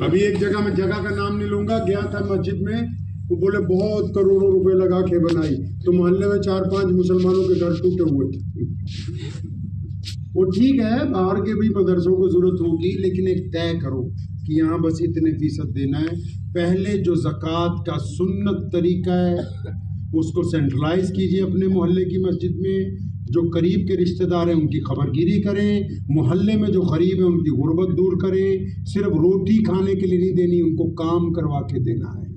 ابھی ایک جگہ، میں جگہ کا نام نہیں لوں گا، گیا تھا مسجد میں، وہ بولے بہت کروڑوں روپے لگا کے بنائی، تو محلے میں 4-5 مسلمانوں کے گھر ٹوٹے ہوئے تھے. وہ ٹھیک ہے، باہر کے بھی مدرسوں کو ضرورت ہوگی، لیکن ایک طے کرو کہ یہاں بس اتنے فیصد دینا ہے. پہلے جو زکوٰۃ کا سنت طریقہ ہے اس کو سینٹرلائز کیجئے اپنے محلے کی مسجد میں. جو قریب کے رشتہ دار ہیں ان کی خبر گیری کریں، محلے میں جو قریب ہیں ان کی غربت دور کریں، صرف روٹی کھانے کے لیے نہیں دینی، ان کو کام کروا کے دینا ہے۔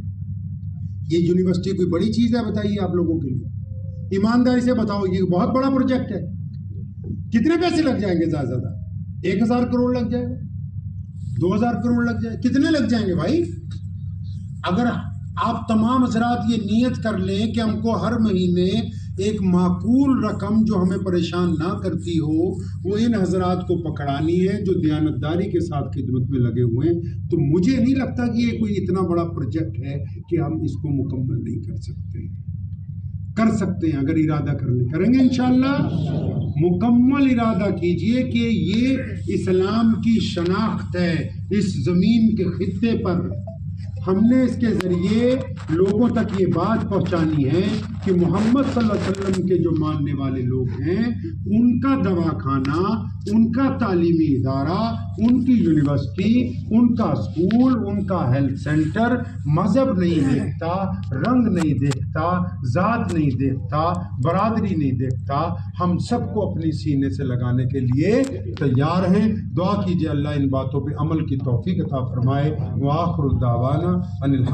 یہ یونیورسٹی کوئی بڑی چیز ہے بتائیے آپ لوگوں کے لیے؟ ایمانداری سے بتاؤ، یہ بہت بڑا پروجیکٹ ہے، کتنے پیسے لگ جائیں گے؟ زیادہ زیادہ 1000 کروڑ لگ جائے گا، 2000 کروڑ لگ جائے، کتنے لگ جائیں گے بھائی؟ اگر آپ تمام حضرات یہ نیت کر لیں کہ ہم کو ہر مہینے ایک معقول رقم جو ہمیں پریشان نہ کرتی ہو وہ ان حضرات کو پکڑانی ہے جو دیانتداری کے ساتھ خدمت میں لگے ہوئے ہیں، تو مجھے نہیں لگتا کہ یہ کوئی اتنا بڑا پروجیکٹ ہے کہ ہم اس کو مکمل نہیں کر سکتے ہیں۔ اگر ارادہ کریں گے انشاءاللہ، مکمل ارادہ کیجئے کہ یہ اسلام کی شناخت ہے اس زمین کے خطے پر۔ ہم نے اس کے ذریعے لوگوں تک یہ بات پہنچانی ہے کہ محمد صلی اللہ علیہ وسلم کے جو ماننے والے لوگ ہیں ان کا دواخانہ، ان کا تعلیمی ادارہ، ان کی یونیورسٹی، ان کا اسکول، ان کا ہیلتھ سینٹر مذہب نہیں دیکھتا، رنگ نہیں دیکھتا، ذات نہیں دیکھتا، برادری نہیں دیکھتا، ہم سب کو اپنی سینے سے لگانے کے لیے تیار ہیں۔ دعا کیجئے اللہ ان باتوں پہ عمل کی توفیق عطا فرمائے۔ وآخر دعوانا ان